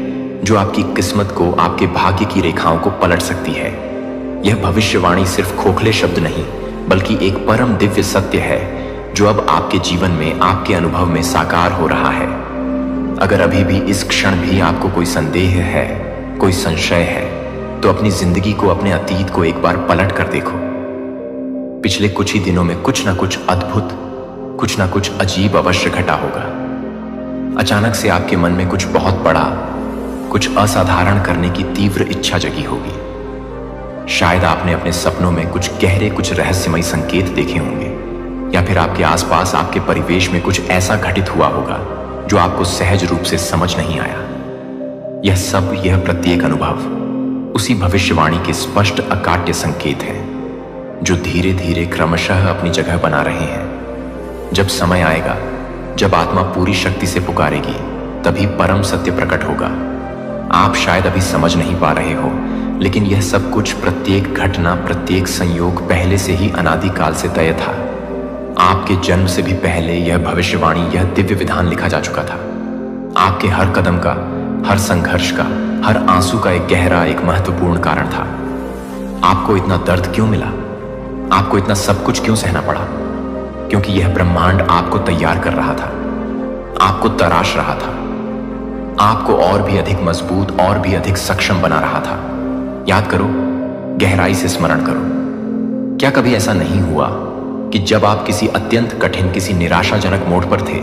जो आपकी किस्मत को, आपके भाग्य की रेखाओं को पलट सकती है। यह भविष्यवाणी सिर्फ खोखले शब्द नहीं, बल्कि एक परम दिव्य सत्य है जो अब आपके जीवन में, आपके अनुभव में साकार हो रहा है। अगर अभी भी इस क्षण भी आपको कोई संदेह है, कोई संशय है, तो अपनी जिंदगी को, अपने अतीत को एक बार पलट कर देखो। पिछले कुछ ही दिनों में कुछ ना कुछ अद्भुत, कुछ ना कुछ अजीब अवश्य घटा होगा। अचानक से आपके मन में कुछ बहुत बड़ा, कुछ असाधारण करने की तीव्र इच्छा जगी होगी। शायद आपने अपने सपनों में कुछ गहरे, कुछ रहस्यमय संकेत देखे होंगे, या फिर आपके आसपास, आपके परिवेश में कुछ ऐसा घटित हुआ होगा जो आपको सहज रूप से समझ नहीं आया। यह प्रत्येक अनुभव उसी भविष्यवाणी के स्पष्ट अकाट्य संकेत हैं जो धीरे धीरे क्रमशः अपनी जगह बना रहे हैं। जब समय आएगा, जब आत्मा पूरी शक्ति से पुकारेगी, तभी परम सत्य प्रकट होगा। आप शायद अभी समझ नहीं पा रहे हो, लेकिन यह सब कुछ, प्रत्येक घटना, प्रत्येक संयोग पहले से ही अनादिकाल से तय था। आपके जन्म से भी पहले यह भविष्यवाणी, यह दिव्य विधान लिखा जा चुका था। आपके हर कदम का, हर संघर्ष का, हर आंसू का एक गहरा, एक महत्वपूर्ण कारण था। आपको इतना दर्द क्यों मिला? आपको इतना सब कुछ क्यों सहना पड़ा? क्योंकि यह ब्रह्मांड आपको तैयार कर रहा था, आपको तराश रहा था, आपको और भी अधिक मजबूत, और भी अधिक सक्षम बना रहा था। याद करो, गहराई से स्मरण करो। क्या कभी ऐसा नहीं हुआ कि जब आप किसी अत्यंत कठिन, किसी निराशाजनक मोड़ पर थे,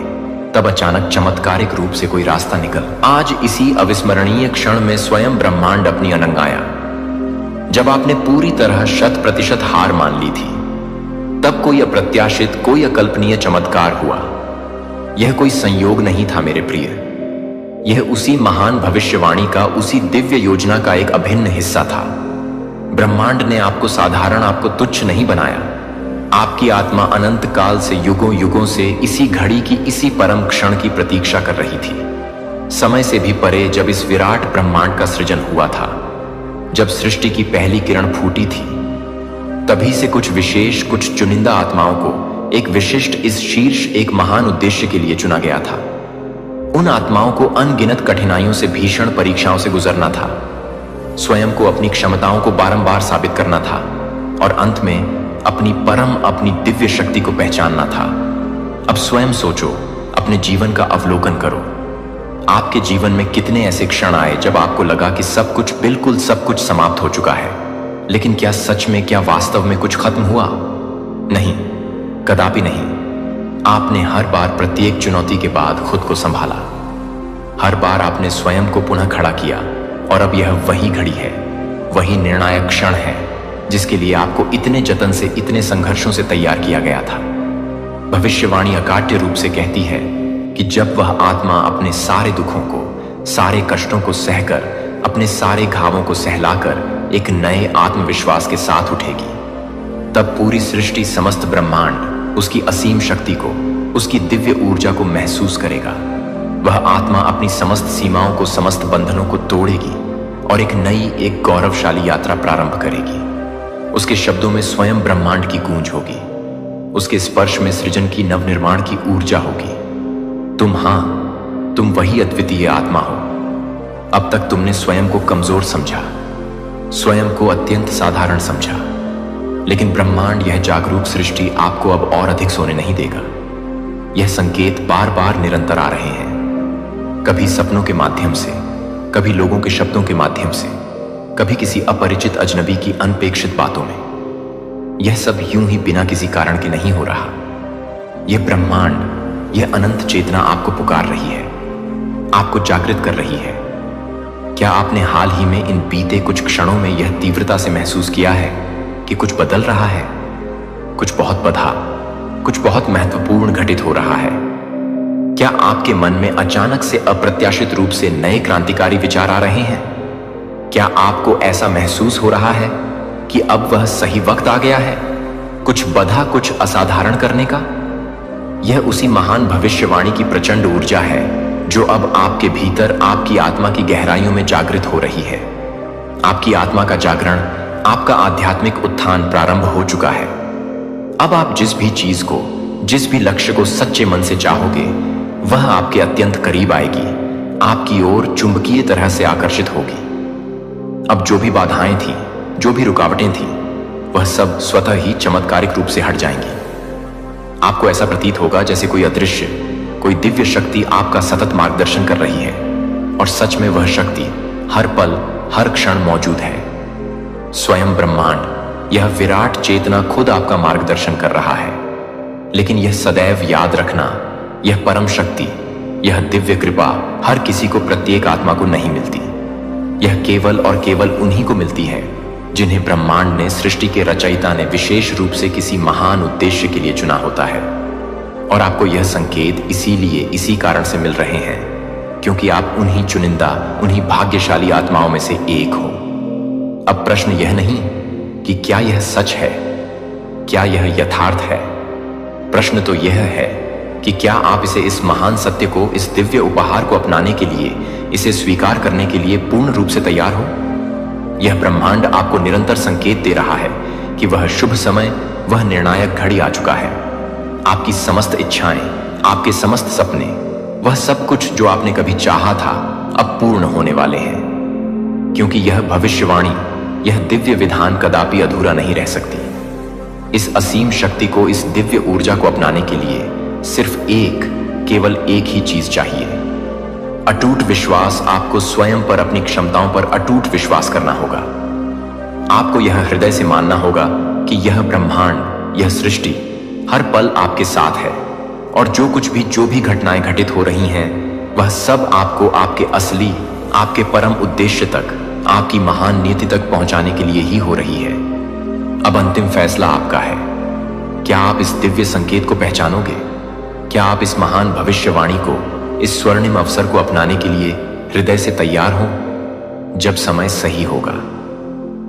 तब अचानक चमत्कारिक रूप से कोई रास्ता निकल? आज इसी अविस्मरणीय क्षण में स्वयं ब्रह्मांड अपनी अनंगाया। जब आपने पूरी तरह 100% हार मान ली थी, तब कोई अप्रत्याशित, कोई अकल्पनीय चमत्कार हुआ। यह कोई संयोग नहीं था मेरे प्रिय, यह उसी महान भविष्यवाणी का, उसी दिव्य योजना का एक अभिन्न हिस्सा था। ब्रह्मांड ने आपको साधारण, आपको तुच्छ नहीं बनाया। आपकी आत्मा अनंत काल से, युगों युगों से इसी घड़ी की, इसी परम क्षण की प्रतीक्षा कर रही थी। समय से भी परे जब इस विराट ब्रह्मांड का सृजन हुआ था, जब सृष्टि की पहली किरण फूटी थी, तभी से कुछ विशेष, कुछ चुनिंदा आत्माओं को एक विशिष्ट, इस शीर्ष, एक महान उद्देश्य के लिए चुना गया था। उन आत्माओं को अनगिनत कठिनाइयों से, भीषण परीक्षाओं से गुजरना था, स्वयं को, अपनी क्षमताओं को बारंबार साबित करना था, और अंत में अपनी परम, अपनी दिव्य शक्ति को पहचानना था। अब स्वयं सोचो, अपने जीवन का अवलोकन करो। आपके जीवन में कितने ऐसे क्षण आए जब आपको लगा कि सब कुछ, बिल्कुल सब कुछ समाप्त हो चुका है, लेकिन क्या सच में, क्या वास्तव में कुछ खत्म हुआ? नहीं, कदापि नहीं। आपने हर बार, प्रत्येक चुनौती के बाद खुद को संभाला। हर बार आपने स्वयं को पुनः खड़ा किया, और अब यह वही घड़ी है, वही निर्णायक क्षण है जिसके लिए आपको इतने जतन से, इतने संघर्षों से तैयार किया गया था। भविष्यवाणी अकाट्य रूप से कहती है कि जब वह आत्मा अपने सारे दुखों को, सारे कष्टों को सहकर, अपने सारे घावों को सहलाकर एक नए आत्मविश्वास के साथ उठेगी, तब पूरी सृष्टि, समस्त ब्रह्मांड उसकी असीम शक्ति को, उसकी दिव्य ऊर्जा को महसूस करेगा। वह आत्मा अपनी समस्त सीमाओं को, समस्त बंधनों को तोड़ेगी और एक नई, एक गौरवशाली यात्रा प्रारंभ करेगी। उसके शब्दों में स्वयं ब्रह्मांड की गूंज होगी, उसके स्पर्श में सृजन की, नवनिर्माण की ऊर्जा होगी। तुम वही अद्वितीय आत्मा हो। अब तक तुमने स्वयं को कमजोर समझा, स्वयं को अत्यंत साधारण समझा, लेकिन ब्रह्मांड, यह जागरूक सृष्टि आपको अब और अधिक सोने नहीं देगा। यह संकेत बार बार निरंतर आ रहे हैं, कभी सपनों के माध्यम से, कभी लोगों के शब्दों के माध्यम से, कभी किसी अपरिचित अजनबी की अनपेक्षित बातों में। यह सब यूं ही बिना किसी कारण के नहीं हो रहा। यह ब्रह्मांड, यह अनंत चेतना आपको पुकार रही है, आपको जागृत कर रही है। क्या आपने हाल ही में इन बीते कुछ क्षणों में यह तीव्रता से महसूस किया है कि कुछ बदल रहा है, कुछ बहुत बड़ा, कुछ बहुत महत्वपूर्ण घटित हो रहा है? क्या आपके मन में अचानक से अप्रत्याशित रूप से नए क्रांतिकारी विचार आ रहे हैं? क्या आपको ऐसा महसूस हो रहा है कि अब वह सही वक्त आ गया है कुछ बधा, कुछ असाधारण करने का? यह उसी महान भविष्यवाणी की प्रचंड ऊर्जा है जो अब आपके भीतर, आपकी आत्मा की गहराइयों में जागृत हो रही है। आपकी आत्मा का जागरण, आपका आध्यात्मिक उत्थान प्रारंभ हो चुका है। अब आप जिस भी चीज को, जिस भी लक्ष्य को सच्चे मन से चाहोगे, वह आपके अत्यंत करीब आएगी, आपकी ओर चुंबकीय तरह से आकर्षित होगी। अब जो भी बाधाएं थी, जो भी रुकावटें थी, वह सब स्वतः ही चमत्कारिक रूप से हट जाएंगी। आपको ऐसा प्रतीत होगा जैसे कोई अदृश्य, कोई दिव्य शक्ति आपका सतत मार्गदर्शन कर रही है, और सच में वह शक्ति हर पल, हर क्षण मौजूद है। स्वयं ब्रह्मांड, यह विराट चेतना खुद आपका मार्गदर्शन कर रहा है। लेकिन यह सदैव याद रखना, यह परम शक्ति, यह दिव्य कृपा हर किसी को, प्रत्येक आत्मा को नहीं मिलती। यह केवल और केवल उन्हीं को मिलती है जिन्हें ब्रह्मांड ने, सृष्टि के रचयिता ने विशेष रूप से किसी महान उद्देश्य के लिए चुना होता है। और आपको यह संकेत इसीलिए, इसी कारण से मिल रहे हैं क्योंकि आप उन्हीं चुनिंदा, उन्हीं भाग्यशाली आत्माओं में से एक हो। अब प्रश्न यह नहीं कि क्या यह सच है, क्या यह यथार्थ है। प्रश्न तो यह है कि क्या आप इस महान सत्य को, इस दिव्य उपहार को अपनाने के लिए, इसे स्वीकार करने के लिए पूर्ण रूप से तैयार हो? यह ब्रह्मांड आपको निरंतर संकेत दे रहा है कि वह शुभ समय, वह निर्णायक घड़ी आ चुका है। आपकी समस्त इच्छाएं, आपके समस्त सपने, वह सब कुछ जो आपने कभी चाहा था, अब पूर्ण होने वाले हैं। क्योंकि यह भविष्यवाणी, यह दिव्य विधान कदापि अधूरा नहीं रह सकती। इस असीम शक्ति को, इस दिव्य ऊर्जा को अपनाने के लिए सिर्फ एक, केवल एक ही चीज चाहिए। अटूट विश्वास। आपको स्वयं पर, अपनी क्षमताओं पर अटूट विश्वास करना होगा। आपको यह हृदय से मानना होगा कि यह ब्रह्मांड, यह सृष्टि हर पल आपके साथ है, और जो कुछ भी, जो भी घटनाएं घटित हो रही हैं, वह सब आपको आपके असली, आपके परम उद्देश्य तक, आपकी महान नीति तक पहुंचाने के लिए ही हो रही है। अब अंतिम फैसला आपका है। क्या आप इस दिव्य संकेत को पहचानोगे? क्या आप इस महान भविष्यवाणी को, इस स्वर्णिम अवसर को अपनाने के लिए हृदय से तैयार हो? जब समय सही होगा,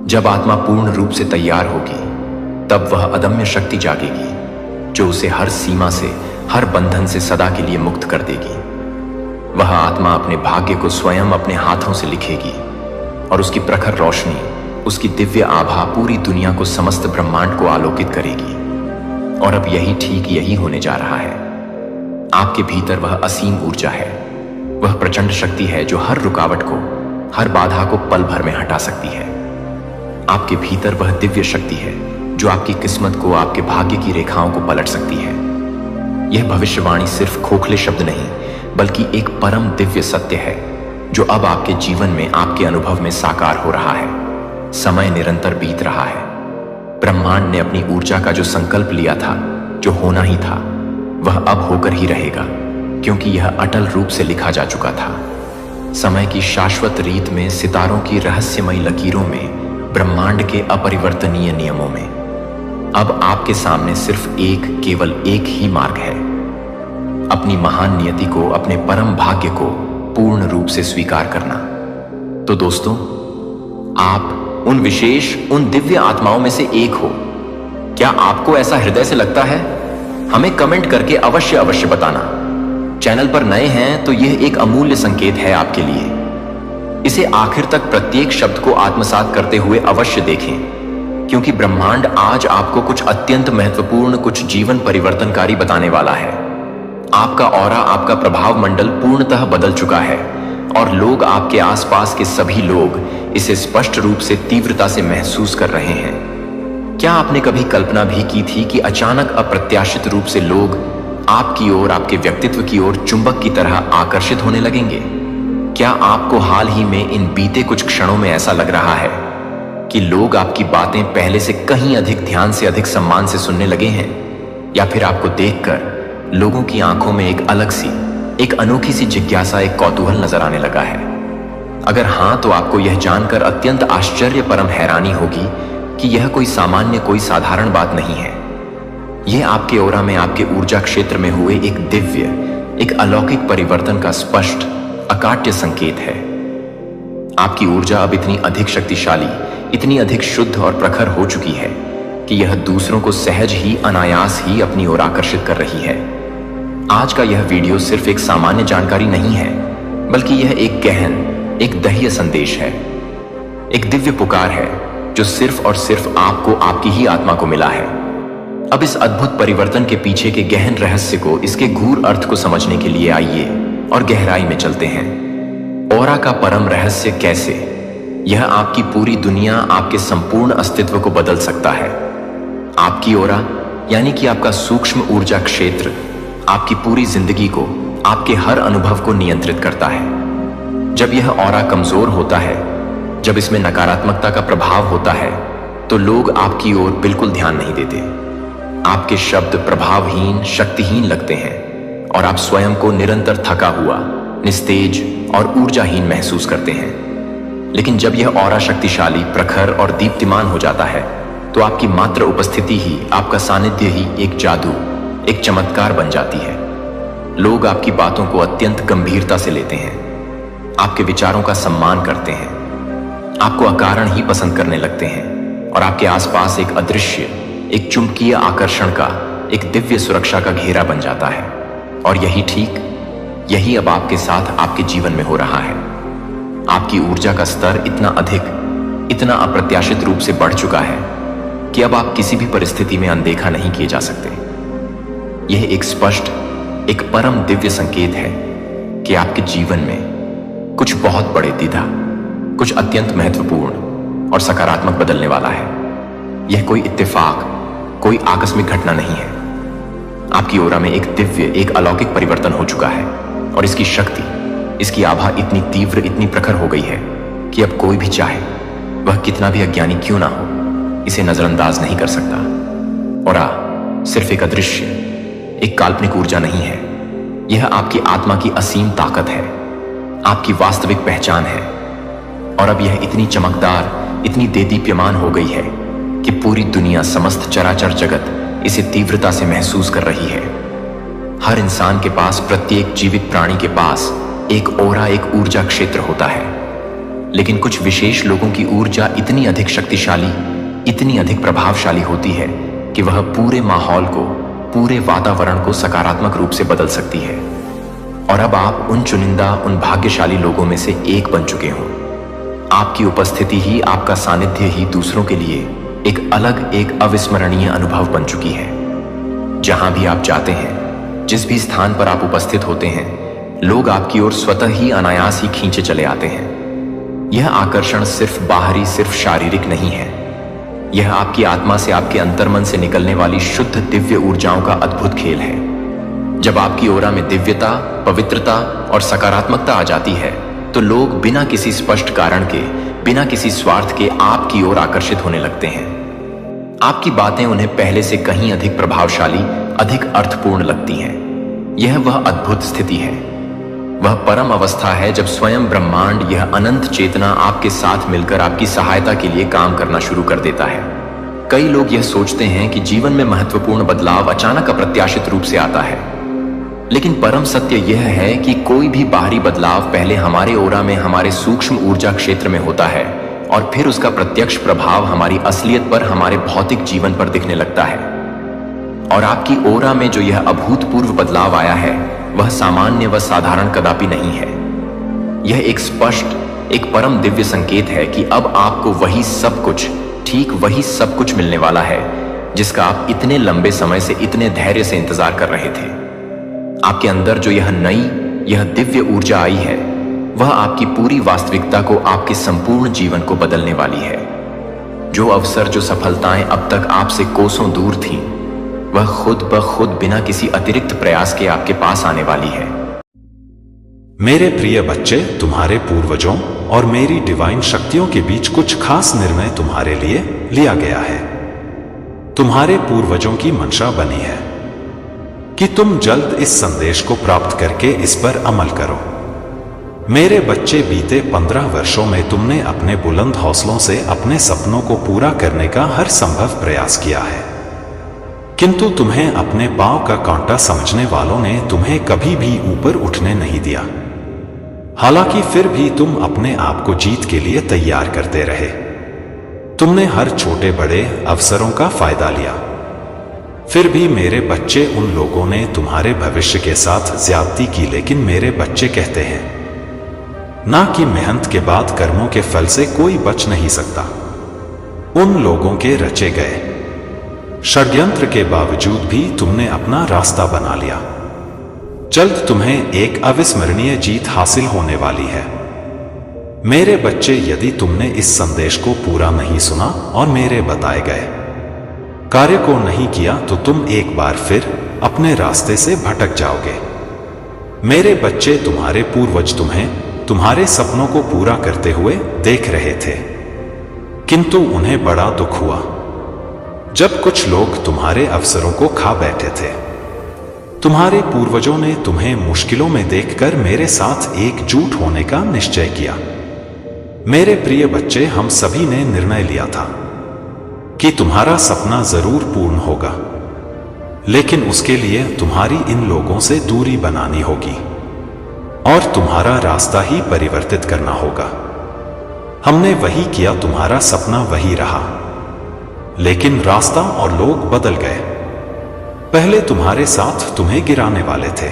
जब आत्मा पूर्ण रूप से तैयार होगी, तब वह अदम्य शक्ति जागेगी जो उसे हर सीमा से, हर बंधन से सदा के लिए मुक्त कर देगी। वह आत्मा अपने भाग्य को स्वयं अपने हाथों से लिखेगी, और उसकी प्रखर रोशनी, उसकी दिव्य आभा पूरी दुनिया को, समस्त ब्रह्मांड को आलोकित करेगी। और अब यही, ठीक यही होने जा रहा है। आपके भीतर वह असीम ऊर्जा है, वह प्रचंड शक्ति है जो हर रुकावट को, हर बाधा को पल भर में हटा सकती है। आपके भीतर वह दिव्य शक्ति है जो आपकी किस्मत को, आपके भाग्य की रेखाओं को पलट सकती है। यह भविष्यवाणी सिर्फ खोखले शब्द नहीं, बल्कि एक परम दिव्य सत्य है जो अब आपके जीवन में, आपके अनुभव में साकार हो रहा है। समय निरंतर बीत रहा है। ब्रह्मांड ने अपनी ऊर्जा का जो संकल्प लिया था, जो होना ही था, वह अब होकर ही रहेगा, क्योंकि यह अटल रूप से लिखा जा चुका था। समय की शाश्वत रीत में, सितारों की रहस्यमयी लकीरों में, ब्रह्मांड के अपरिवर्तनीय नियमों में। अब आपके सामने सिर्फ एक, केवल एक ही मार्ग है। अपनी महान नियति को, अपने परम भाग्य को पूर्ण रूप से स्वीकार करना। तो दोस्तों, आप उन विशेष, उन दिव्य आत्माओं में से एक हो। क्या आपको ऐसा हृदय से लगता है? हमें कमेंट करके अवश्य अवश्य बताना। चैनल पर नए हैं तो यह एक अमूल्य संकेत है आपके लिए। इसे आखिर तक, प्रत्येक शब्द को आत्मसात करते हुए अवश्य देखें, क्योंकि ब्रह्मांड आज आपको कुछ अत्यंत महत्वपूर्ण, कुछ जीवन परिवर्तनकारी बताने वाला है। आपका ऑरा, आपका प्रभाव मंडल पूर्णतः बदल चुका है, और लोग, आपके आसपास के सभी लोग इसे स्पष्ट रूप से, तीव्रता से महसूस कर रहे हैं। क्या आपने कभी कल्पना भी की थी कि अचानक, अप्रत्याशित रूप से लोग आपकी ओर, आपके व्यक्तित्व की ओर चुंबक की तरह आकर्षित होने लगेंगे? क्या आपको हाल ही में, इन बीते कुछ क्षणों में ऐसा लग रहा है कि लोग आपकी बातें पहले से कहीं अधिक ध्यान से, अधिक सम्मान से सुनने लगे हैं, या फिर आपको देखकर लोगों की आंखों में एक अलग सी, एक अनोखी सी जिज्ञासा, एक कौतूहल नजर आने लगा है? अगर हां, तो आपको यह जानकर अत्यंत आश्चर्य, परम हैरानी होगी कि यह कोई सामान्य, कोई साधारण बात नहीं है। यह आपके ऑरा में, आपके ऊर्जा क्षेत्र में हुए एक दिव्य, एक अलौकिक परिवर्तन का स्पष्ट, अकाट्य संकेत है। आपकी ऊर्जा अब इतनी अधिक शक्तिशाली, इतनी अधिक शुद्ध और प्रखर हो चुकी है कि यह दूसरों को सहज ही, अनायास ही अपनी ओर आकर्षित कर रही है। आज का यह वीडियो सिर्फ एक सामान्य जानकारी नहीं है, बल्कि यह एक गहन, एक दह्य संदेश है, एक दिव्य पुकार है जो सिर्फ और सिर्फ आपको, आपकी ही आत्मा को मिला है। अब इस अद्भुत परिवर्तन के पीछे के गहन रहस्य को, इसके गूढ़ अर्थ को समझने के लिए आइए और गहराई में चलते हैं। ऑरा का परम रहस्य कैसे यह आपकी पूरी दुनिया, आपके संपूर्ण अस्तित्व को बदल सकता है। आपकी ऑरा यानी कि आपका सूक्ष्म ऊर्जा क्षेत्र आपकी पूरी जिंदगी को, आपके हर अनुभव को नियंत्रित करता है। जब यह ऑरा कमजोर होता है, जब इसमें नकारात्मकता का प्रभाव होता है, तो लोग आपकी ओर बिल्कुल ध्यान नहीं देते। आपके शब्द प्रभावहीन, शक्तिहीन लगते हैं और आप स्वयं को निरंतर थका हुआ, निस्तेज और ऊर्जाहीन महसूस करते हैं। लेकिन जब यह ऑरा शक्तिशाली, प्रखर और दीप्तिमान हो जाता है, तो आपकी मात्र उपस्थिति ही, आपका सानिध्य ही एक जादू, एक चमत्कार बन जाती है। लोग आपकी बातों को अत्यंत गंभीरता से लेते हैं, आपके विचारों का सम्मान करते हैं, आपको अकारण ही पसंद करने लगते हैं और आपके आसपास एक अदृश्य, एक चुंबकीय आकर्षण का, एक दिव्य सुरक्षा का घेरा बन जाता है। और यही अब आपके साथ, आपके जीवन में हो रहा है। आपकी ऊर्जा का स्तर इतना अधिक, इतना अप्रत्याशित रूप से बढ़ चुका है कि अब आप किसी भी परिस्थिति में अनदेखा नहीं किए जा सकते। यह एक स्पष्ट, एक परम दिव्य संकेत है कि आपके जीवन में कुछ बहुत बड़े, दिधा, कुछ अत्यंत महत्वपूर्ण और सकारात्मक बदलने वाला है। यह कोई इत्तेफाक, कोई आकस्मिक घटना नहीं है। आपकी ओरा में एक दिव्य, एक अलौकिक परिवर्तन हो चुका है और इसकी शक्ति, इसकी आभा इतनी तीव्र, इतनी प्रखर हो गई है कि अब कोई भी चाहे, वह कितना भी अज्ञानी क्यों ना हो, इसे नजरअंदाज नहीं कर सकता। ओरा सिर्फ एक अदृश्य, एक काल्पनिक ऊर्जा नहीं है। यह आपकी आत्मा की असीम ताकत है, आपकी वास्तविक पहचान है। और अब यह इतनी चमकदार, इतनी देदीप्यमान हो गई है कि पूरी दुनिया, समस्त चराचर जगत इसे तीव्रता से महसूस कर रही है। हर इंसान के पास, प्रत्येक जीवित प्राणी के पास एक ओरा, एक ऊर्जा क्षेत्र होता है। लेकिन कुछ विशेष लोगों की ऊर्जा इतनी अधिक शक्तिशाली, इतनी अधिक प्रभावशाली होती है कि वह पूरे माहौल को, पूरे वातावरण को सकारात्मक रूप से बदल सकती है। और अब आप उन चुनिंदा, उन भाग्यशाली लोगों में से एक बन चुके हो। आपकी उपस्थिति ही, आपका सानिध्य ही दूसरों के लिए एक अलग, एक अविस्मरणीय अनुभव बन चुकी है। जहां भी आप जाते हैं, जिस भी स्थान पर आप उपस्थित होते हैं, लोग आपकी ओर स्वतः ही, अनायास ही खींचे चले आते हैं। यह आकर्षण सिर्फ बाहरी, सिर्फ शारीरिक नहीं है। यह आपकी आत्मा से, आपके अंतर्मन से निकलने वाली शुद्ध दिव्य ऊर्जाओं का अद्भुत खेल है। जब आपकी ओरा में दिव्यता, पवित्रता और सकारात्मकता आ जाती है, तो लोग बिना किसी स्पष्ट कारण के, बिना किसी स्वार्थ के आपकी ओर आकर्षित होने लगते हैं। आपकी बातें उन्हें पहले से कहीं अधिक प्रभावशाली, अधिक अर्थपूर्ण लगती हैं। यह वह अद्भुत स्थिति है, वह परम अवस्था है जब स्वयं ब्रह्मांड, यह अनंत चेतना आपके साथ मिलकर आपकी सहायता के लिए काम करना शुरू कर देता है। कई लोग यह सोचते हैं कि जीवन में महत्वपूर्ण बदलाव अचानक, अप्रत्याशित रूप से आता है। लेकिन परम सत्य यह है कि कोई भी बाहरी बदलाव पहले हमारे ओरा में, हमारे सूक्ष्म ऊर्जा क्षेत्र में होता है और फिर उसका प्रत्यक्ष प्रभाव हमारी असलियत पर, हमारे भौतिक जीवन पर दिखने लगता है। और आपकी ओरा में जो यह अभूतपूर्व बदलाव आया है, वह सामान्य व साधारण कदापि नहीं है। यह एक स्पष्ट, एक परम दिव्य संकेत है कि अब आपको वही सब कुछ, ठीक वही सब कुछ मिलने वाला है जिसका आप इतने लंबे समय से, इतने धैर्य से इंतजार कर रहे थे। आपके अंदर जो यह नई, यह दिव्य ऊर्जा आई है, वह आपकी पूरी वास्तविकता को, आपके संपूर्ण जीवन को बदलने वाली है। जो अवसर, जो सफलताएं अब तक आपसे कोसों दूर थीं, वह खुद ब खुद बिना किसी अतिरिक्त प्रयास के आपके पास आने वाली है। मेरे प्रिय बच्चे, तुम्हारे पूर्वजों और मेरी डिवाइन शक्तियों के बीच कुछ खास निर्णय तुम्हारे लिए लिया गया है। तुम्हारे पूर्वजों की मंशा बनी है कि तुम जल्द इस संदेश को प्राप्त करके इस पर अमल करो। मेरे बच्चे, बीते 15 वर्षों में तुमने अपने बुलंद हौसलों से अपने सपनों को पूरा करने का हर संभव प्रयास किया है, किंतु तुम्हें अपने पांव का कांटा समझने वालों ने तुम्हें कभी भी ऊपर उठने नहीं दिया। हालांकि फिर भी तुम अपने आप को जीत के लिए तैयार करते रहे। तुमने हर छोटे बड़े अवसरों का फायदा लिया। फिर भी मेरे बच्चे, उन लोगों ने तुम्हारे भविष्य के साथ ज्यादती की, लेकिन मेरे बच्चे कहते हैं ना कि मेहनत के बाद कर्मों के फल से कोई बच नहीं सकता। उन लोगों के रचे गए षड्यंत्र के बावजूद भी तुमने अपना रास्ता बना लिया। जल्द तुम्हें एक अविस्मरणीय जीत हासिल होने वाली है। मेरे बच्चे, यदि तुमने इस संदेश को पूरा नहीं सुना और मेरे बताए गए कार्य को नहीं किया तो तुम एक बार फिर अपने रास्ते से भटक जाओगे। मेरे बच्चे, तुम्हारे पूर्वज तुम्हें तुम्हारे सपनों को पूरा करते हुए देख रहे थे, किंतु उन्हें बड़ा दुख हुआ जब कुछ लोग तुम्हारे अवसरों को खा बैठे थे। तुम्हारे पूर्वजों ने तुम्हें मुश्किलों में देखकर मेरे साथ एकजुट होने का निश्चय किया। मेरे प्रिय बच्चे, हम सभी ने निर्णय लिया था कि तुम्हारा सपना जरूर पूर्ण होगा, लेकिन उसके लिए तुम्हारी इन लोगों से दूरी बनानी होगी और तुम्हारा रास्ता ही परिवर्तित करना होगा। हमने वही किया, तुम्हारा सपना वही रहा, लेकिन रास्ता और लोग बदल गए। पहले तुम्हारे साथ तुम्हें गिराने वाले थे,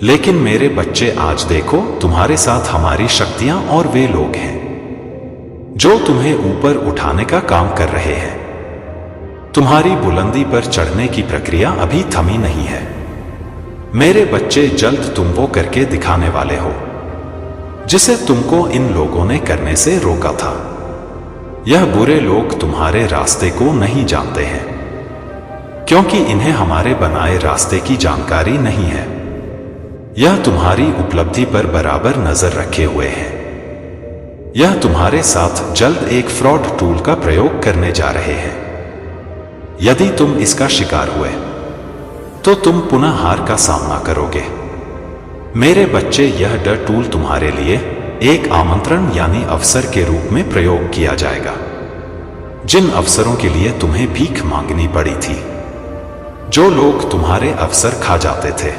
लेकिन मेरे बच्चे, आज देखो तुम्हारे साथ हमारी शक्तियां और वे लोग हैं जो तुम्हें ऊपर उठाने का काम कर रहे हैं। तुम्हारी बुलंदी पर चढ़ने की प्रक्रिया अभी थमी नहीं है। मेरे बच्चे, जल्द तुम वो करके दिखाने वाले हो जिसे तुमको इन लोगों ने करने से रोका था। यह बुरे लोग तुम्हारे रास्ते को नहीं जानते हैं, क्योंकि इन्हें हमारे बनाए रास्ते की जानकारी नहीं है। यह तुम्हारी उपलब्धि पर बराबर नजर रखे हुए हैं। यह तुम्हारे साथ जल्द एक फ्रॉड टूल का प्रयोग करने जा रहे हैं। यदि तुम इसका शिकार हुए तो तुम पुनः हार का सामना करोगे। मेरे बच्चे, यह डर टूल तुम्हारे लिए एक आमंत्रण यानी अवसर के रूप में प्रयोग किया जाएगा। जिन अवसरों के लिए तुम्हें भीख मांगनी पड़ी थी, जो लोग तुम्हारे अवसर खा जाते थे,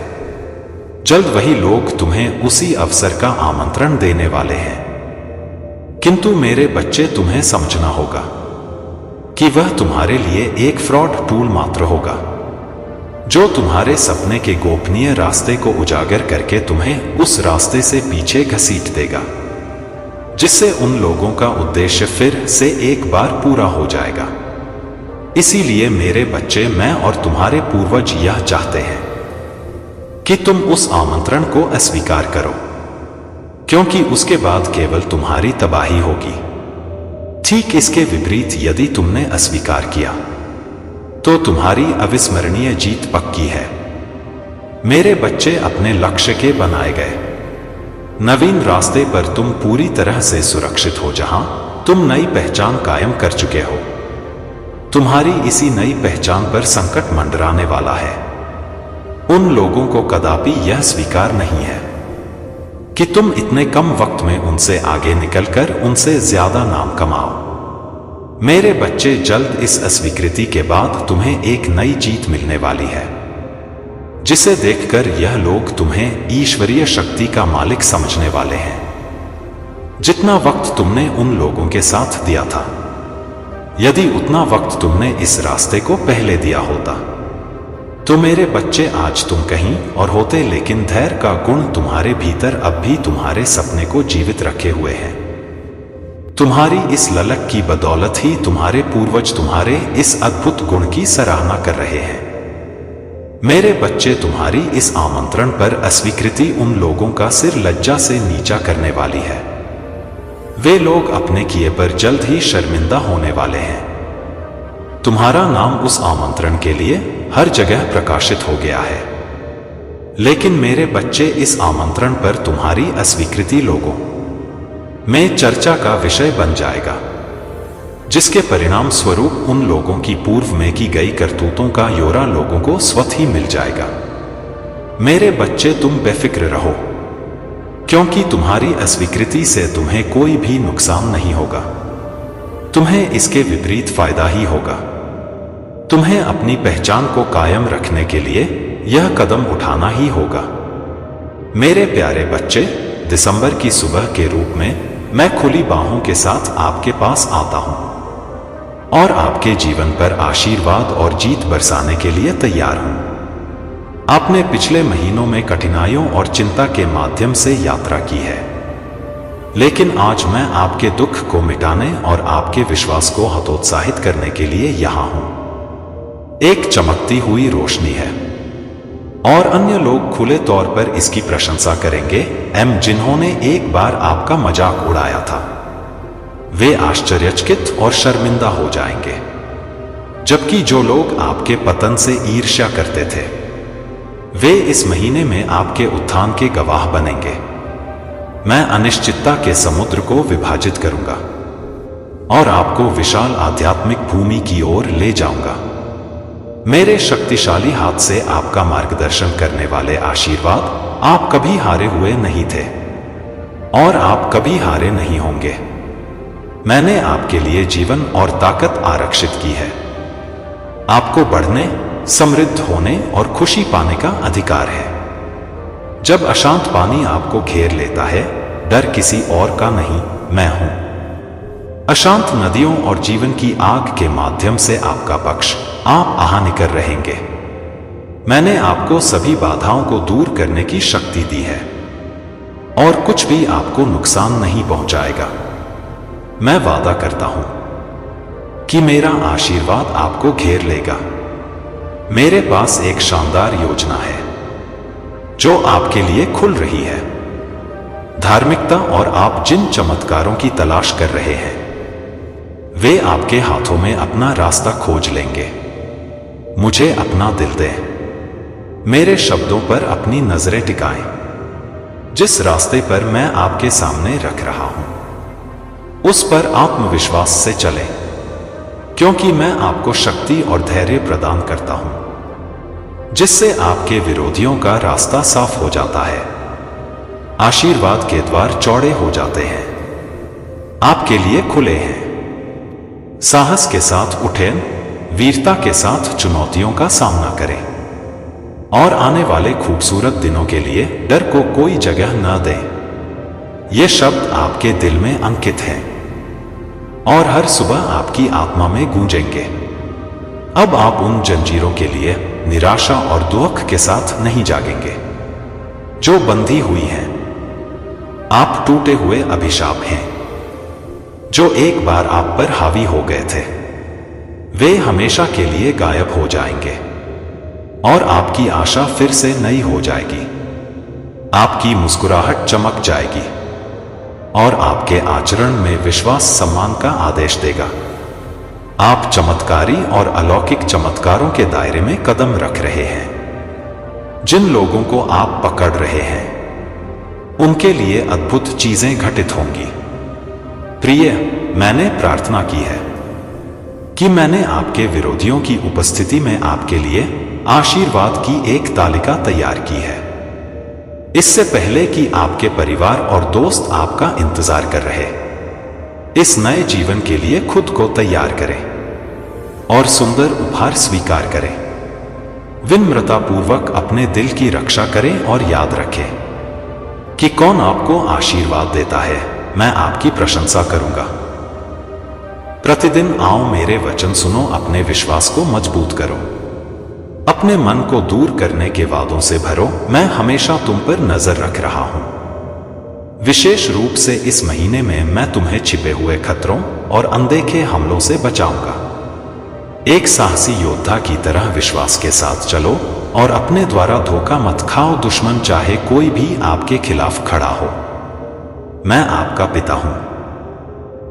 जल्द वही लोग तुम्हें उसी अवसर का आमंत्रण देने वाले हैं। किंतु मेरे बच्चे, तुम्हें समझना होगा कि वह तुम्हारे लिए एक फ्रॉड टूल मात्र होगा, जो तुम्हारे सपने के गोपनीय रास्ते को उजागर करके तुम्हें उस रास्ते से पीछे घसीट देगा, जिससे उन लोगों का उद्देश्य फिर से एक बार पूरा हो जाएगा। इसीलिए मेरे बच्चे, मैं और तुम्हारे पूर्वज यह चाहते हैं कि तुम उस आमंत्रण को अस्वीकार करो, क्योंकि उसके बाद केवल तुम्हारी तबाही होगी। ठीक इसके विपरीत, यदि तुमने अस्वीकार किया तो तुम्हारी अविस्मरणीय जीत पक्की है। मेरे बच्चे, अपने लक्ष्य के बनाए गए नवीन रास्ते पर तुम पूरी तरह से सुरक्षित हो, जहां तुम नई पहचान कायम कर चुके हो। तुम्हारी इसी नई पहचान पर संकट मंडराने वाला है। उन लोगों को कदापि यह स्वीकार नहीं है कि तुम इतने कम वक्त में उनसे आगे निकलकर उनसे ज्यादा नाम कमाओ। मेरे बच्चे, जल्द इस अस्वीकृति के बाद तुम्हें एक नई जीत मिलने वाली है, जिसे देखकर यह लोग तुम्हें ईश्वरीय शक्ति का मालिक समझने वाले हैं। जितना वक्त तुमने उन लोगों के साथ दिया था, यदि उतना वक्त तुमने इस रास्ते को पहले दिया होता तो मेरे बच्चे, आज तुम कहीं और होते, लेकिन धैर्य का गुण तुम्हारे भीतर अब भी तुम्हारे सपने को जीवित रखे हुए हैं। तुम्हारी इस ललक की बदौलत ही तुम्हारे पूर्वज तुम्हारे इस अद्भुत गुण की सराहना कर रहे हैं। मेरे बच्चे, तुम्हारी इस आमंत्रण पर अस्वीकृति उन लोगों का सिर लज्जा से नीचा करने वाली है। वे लोग अपने किए पर जल्द ही शर्मिंदा होने वाले हैं। तुम्हारा नाम उस आमंत्रण के लिए हर जगह प्रकाशित हो गया है। लेकिन मेरे बच्चे, इस आमंत्रण पर तुम्हारी अस्वीकृति लोगों में चर्चा का विषय बन जाएगा, जिसके परिणाम स्वरूप उन लोगों की पूर्व में की गई करतूतों का ब्यौरा लोगों को स्वतः ही मिल जाएगा। मेरे बच्चे, तुम बेफिक्र रहो, क्योंकि तुम्हारी अस्वीकृति से तुम्हें कोई भी नुकसान नहीं होगा। तुम्हें इसके विपरीत फायदा ही होगा। तुम्हें अपनी पहचान को कायम रखने के लिए यह कदम उठाना ही होगा। मेरे प्यारे बच्चे, दिसंबर की सुबह के रूप में मैं खुली बाहों के साथ आपके पास आता हूं और आपके जीवन पर आशीर्वाद और जीत बरसाने के लिए तैयार हूं। आपने पिछले महीनों में कठिनाइयों और चिंता के माध्यम से यात्रा की है, लेकिन आज मैं आपके दुख को मिटाने और आपके विश्वास को हतोत्साहित करने के लिए यहां हूं। एक चमकती हुई रोशनी है और अन्य लोग खुले तौर पर इसकी प्रशंसा करेंगे। जिन्होंने एक बार आपका मजाक उड़ाया था, वे आश्चर्यचकित और शर्मिंदा हो जाएंगे, जबकि जो लोग आपके पतन से ईर्ष्या करते थे, वे इस महीने में आपके उत्थान के गवाह बनेंगे। मैं अनिश्चितता के समुद्र को विभाजित करूंगा और आपको विशाल आध्यात्मिक भूमि की ओर ले जाऊंगा। मेरे शक्तिशाली हाथ से आपका मार्गदर्शन करने वाले आशीर्वाद। आप कभी हारे हुए नहीं थे और आप कभी हारे नहीं होंगे। मैंने आपके लिए जीवन और ताकत आरक्षित की है। आपको बढ़ने, समृद्ध होने और खुशी पाने का अधिकार है। जब अशांत पानी आपको घेर लेता है, डर किसी और का नहीं, मैं हूं। अशांत नदियों और जीवन की आग के माध्यम से आपका पक्ष आप आहा निकल रहेंगे। मैंने आपको सभी बाधाओं को दूर करने की शक्ति दी है और कुछ भी आपको नुकसान नहीं पहुंचाएगा। मैं वादा करता हूं कि मेरा आशीर्वाद आपको घेर लेगा। मेरे पास एक शानदार योजना है जो आपके लिए खुल रही है। धार्मिकता और आप जिन चमत्कारों की तलाश कर रहे हैं, वे आपके हाथों में अपना रास्ता खोज लेंगे। मुझे अपना दिल दें, मेरे शब्दों पर अपनी नजरें टिकाएं। जिस रास्ते पर मैं आपके सामने रख रहा हूं, उस पर आत्मविश्वास से चलें, क्योंकि मैं आपको शक्ति और धैर्य प्रदान करता हूं, जिससे आपके विरोधियों का रास्ता साफ हो जाता है। आशीर्वाद के द्वार चौड़े हो जाते हैं, आपके लिए खुले हैं। साहस के साथ उठें, वीरता के साथ चुनौतियों का सामना करें और आने वाले खूबसूरत दिनों के लिए डर को कोई जगह न दें। ये शब्द आपके दिल में अंकित हैं और हर सुबह आपकी आत्मा में गूंजेंगे। अब आप उन जंजीरों के लिए निराशा और दुख के साथ नहीं जागेंगे जो बंधी हुई हैं। आप टूटे हुए अभिशाप हैं जो एक बार आप पर हावी हो गए थे। वे हमेशा के लिए गायब हो जाएंगे और आपकी आशा फिर से नई हो जाएगी। आपकी मुस्कुराहट चमक जाएगी और आपके आचरण में विश्वास सम्मान का आदेश देगा। आप चमत्कारी और अलौकिक चमत्कारों के दायरे में कदम रख रहे हैं। जिन लोगों को आप पकड़ रहे हैं, उनके लिए अद्भुत चीजें घटित होंगी। प्रिय, मैंने प्रार्थना की है कि मैंने आपके विरोधियों की उपस्थिति में आपके लिए आशीर्वाद की एक तालिका तैयार की है, इससे पहले कि आपके परिवार और दोस्त आपका इंतजार कर रहे। इस नए जीवन के लिए खुद को तैयार करें और सुंदर उपहार स्वीकार करें। विनम्रतापूर्वक अपने दिल की रक्षा करें और याद रखें कि कौन आपको आशीर्वाद देता है। मैं आपकी प्रशंसा करूंगा। प्रतिदिन आओ, मेरे वचन सुनो, अपने विश्वास को मजबूत करो, अपने मन को दूर करने के वादों से भरो। मैं हमेशा तुम पर नजर रख रहा हूं। विशेष रूप से इस महीने में मैं तुम्हें छिपे हुए खतरों और अनदेखे हमलों से बचाऊंगा। एक साहसी योद्धा की तरह विश्वास के साथ चलो और अपने द्वारा धोखा मत खाओ। दुश्मन चाहे कोई भी आपके खिलाफ खड़ा हो, मैं आपका पिता हूं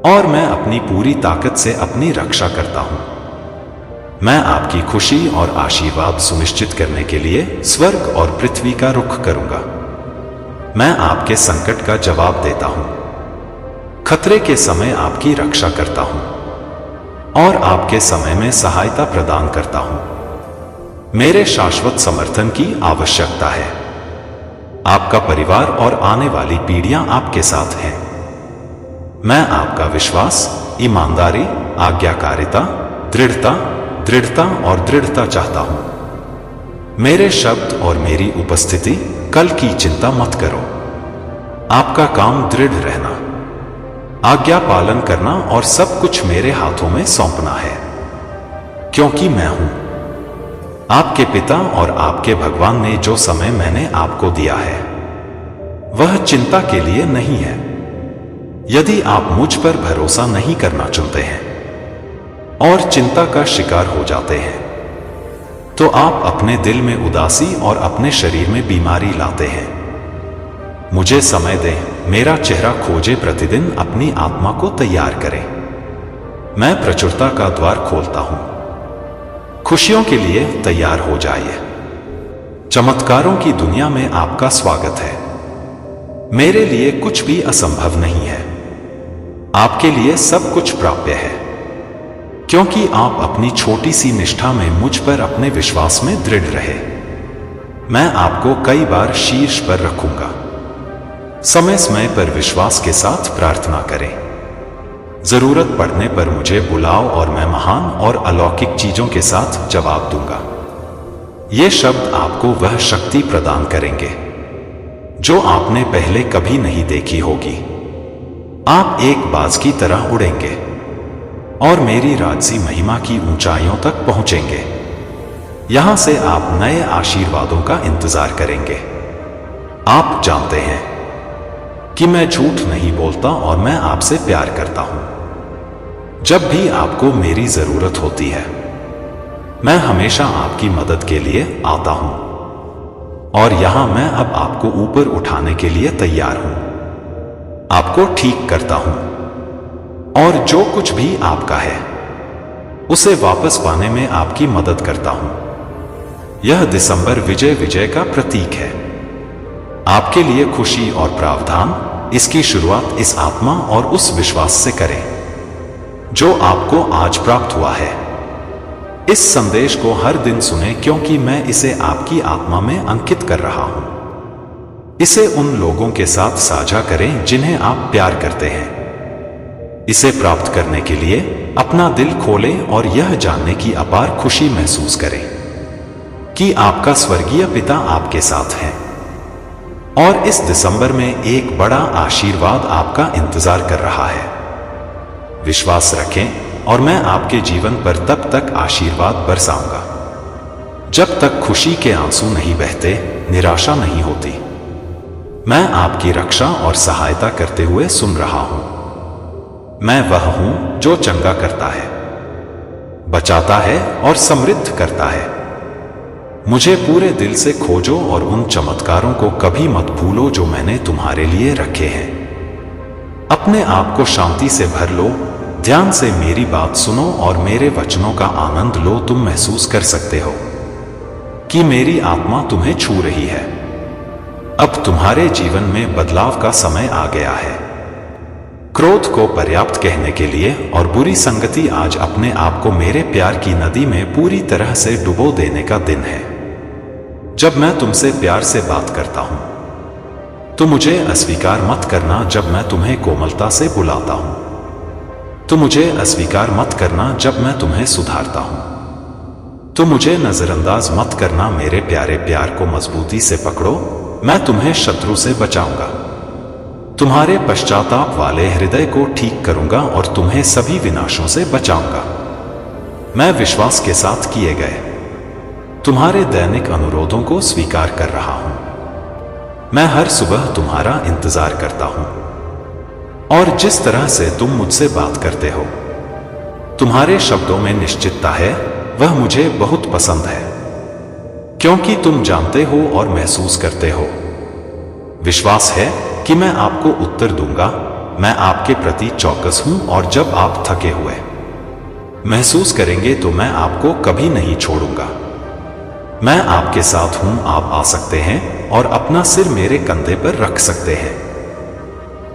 और मैं अपनी पूरी ताकत से अपनी रक्षा करता हूं। मैं आपकी खुशी और आशीर्वाद सुनिश्चित करने के लिए स्वर्ग और पृथ्वी का रुख करूंगा। मैं आपके संकट का जवाब देता हूं, खतरे के समय आपकी रक्षा करता हूं और आपके समय में सहायता प्रदान करता हूं। मेरे शाश्वत समर्थन की आवश्यकता है। आपका परिवार और आने वाली पीढ़ियां आपके साथ हैं। मैं आपका विश्वास, ईमानदारी, आज्ञाकारिता, दृढ़ता और दृढ़ता चाहता हूं। मेरे शब्द और मेरी उपस्थिति, कल की चिंता मत करो। आपका काम दृढ़ रहना, आज्ञा पालन करना और सब कुछ मेरे हाथों में सौंपना है, क्योंकि मैं हूं। आपके पिता और आपके भगवान ने जो समय मैंने आपको दिया है वह चिंता के लिए नहीं है। यदि आप मुझ पर भरोसा नहीं करना चुनते हैं और चिंता का शिकार हो जाते हैं तो आप अपने दिल में उदासी और अपने शरीर में बीमारी लाते हैं। मुझे समय दें, मेरा चेहरा खोजे, प्रतिदिन अपनी आत्मा को तैयार करें। मैं प्रचुरता का द्वार खोलता हूं। खुशियों के लिए तैयार हो जाइए। चमत्कारों की दुनिया में आपका स्वागत है। मेरे लिए कुछ भी असंभव नहीं है। आपके लिए सब कुछ प्राप्य है, क्योंकि आप अपनी छोटी सी निष्ठा में मुझ पर अपने विश्वास में दृढ़ रहे। मैं आपको कई बार शीर्ष पर रखूंगा। समय समय पर विश्वास के साथ प्रार्थना करें। जरूरत पड़ने पर मुझे बुलाओ और मैं महान और अलौकिक चीजों के साथ जवाब दूंगा। ये शब्द आपको वह शक्ति प्रदान करेंगे जो आपने पहले कभी नहीं देखी होगी। आप एक बाज की तरह उड़ेंगे और मेरी राजसी महिमा की ऊंचाइयों तक पहुंचेंगे। यहां से आप नए आशीर्वादों का इंतजार करेंगे। आप जानते हैं कि मैं झूठ नहीं बोलता और मैं आपसे प्यार करता हूं। जब भी आपको मेरी जरूरत होती है मैं हमेशा आपकी मदद के लिए आता हूं और यहां मैं अब आपको ऊपर उठाने के लिए तैयार हूं। आपको ठीक करता हूं और जो कुछ भी आपका है उसे वापस पाने में आपकी मदद करता हूं। यह दिसंबर विजय का प्रतीक है। आपके लिए खुशी और प्रावधान, इसकी शुरुआत इस आत्मा और उस विश्वास से करें जो आपको आज प्राप्त हुआ है। इस संदेश को हर दिन सुने, क्योंकि मैं इसे आपकी आत्मा में अंकित कर रहा हूं। इसे उन लोगों के साथ साझा करें जिन्हें आप प्यार करते हैं। इसे प्राप्त करने के लिए अपना दिल खोलें और यह जानने की अपार खुशी महसूस करें कि आपका स्वर्गीय पिता आपके साथ है और इस दिसंबर में एक बड़ा आशीर्वाद आपका इंतजार कर रहा है। विश्वास रखें और मैं आपके जीवन पर तब तक आशीर्वाद बरसाऊंगा जब तक खुशी के आंसू नहीं बहते, निराशा नहीं होती। मैं आपकी रक्षा और सहायता करते हुए सुन रहा हूं। मैं वह हूं जो चंगा करता है, बचाता है और समृद्ध करता है। मुझे पूरे दिल से खोजो और उन चमत्कारों को कभी मत भूलो जो मैंने तुम्हारे लिए रखे हैं। अपने आप को शांति से भर लो, ध्यान से मेरी बात सुनो और मेरे वचनों का आनंद लो। तुम महसूस कर सकते हो कि मेरी आत्मा तुम्हें छू रही है। अब तुम्हारे जीवन में बदलाव का समय आ गया है। क्रोध को पर्याप्त कहने के लिए और बुरी संगति आज अपने आप को मेरे प्यार की नदी में पूरी तरह से डुबो देने का दिन है। जब मैं तुमसे प्यार से बात करता हूं तो मुझे अस्वीकार मत करना। जब मैं तुम्हें कोमलता से बुलाता हूं तो मुझे अस्वीकार मत करना। जब मैं तुम्हें सुधारता हूं तो मुझे नजरअंदाज मत करना। मेरे प्यारे प्यार को मजबूती से पकड़ो, मैं तुम्हें शत्रु से बचाऊंगा। तुम्हारे पश्चाताप वाले हृदय को ठीक करूंगा और तुम्हें सभी विनाशों से बचाऊंगा। मैं विश्वास के साथ किए गए तुम्हारे दैनिक अनुरोधों को स्वीकार कर रहा हूं। मैं हर सुबह तुम्हारा इंतजार करता हूं और जिस तरह से तुम मुझसे बात करते हो, तुम्हारे शब्दों में निश्चितता है, वह मुझे बहुत पसंद है, क्योंकि तुम जानते हो और महसूस करते हो। विश्वास है कि मैं आपको उत्तर दूंगा। मैं आपके प्रति चौकस हूं और जब आप थके हुए महसूस करेंगे तो मैं आपको कभी नहीं छोड़ूंगा। मैं आपके साथ हूं, आप आ सकते हैं और अपना सिर मेरे कंधे पर रख सकते हैं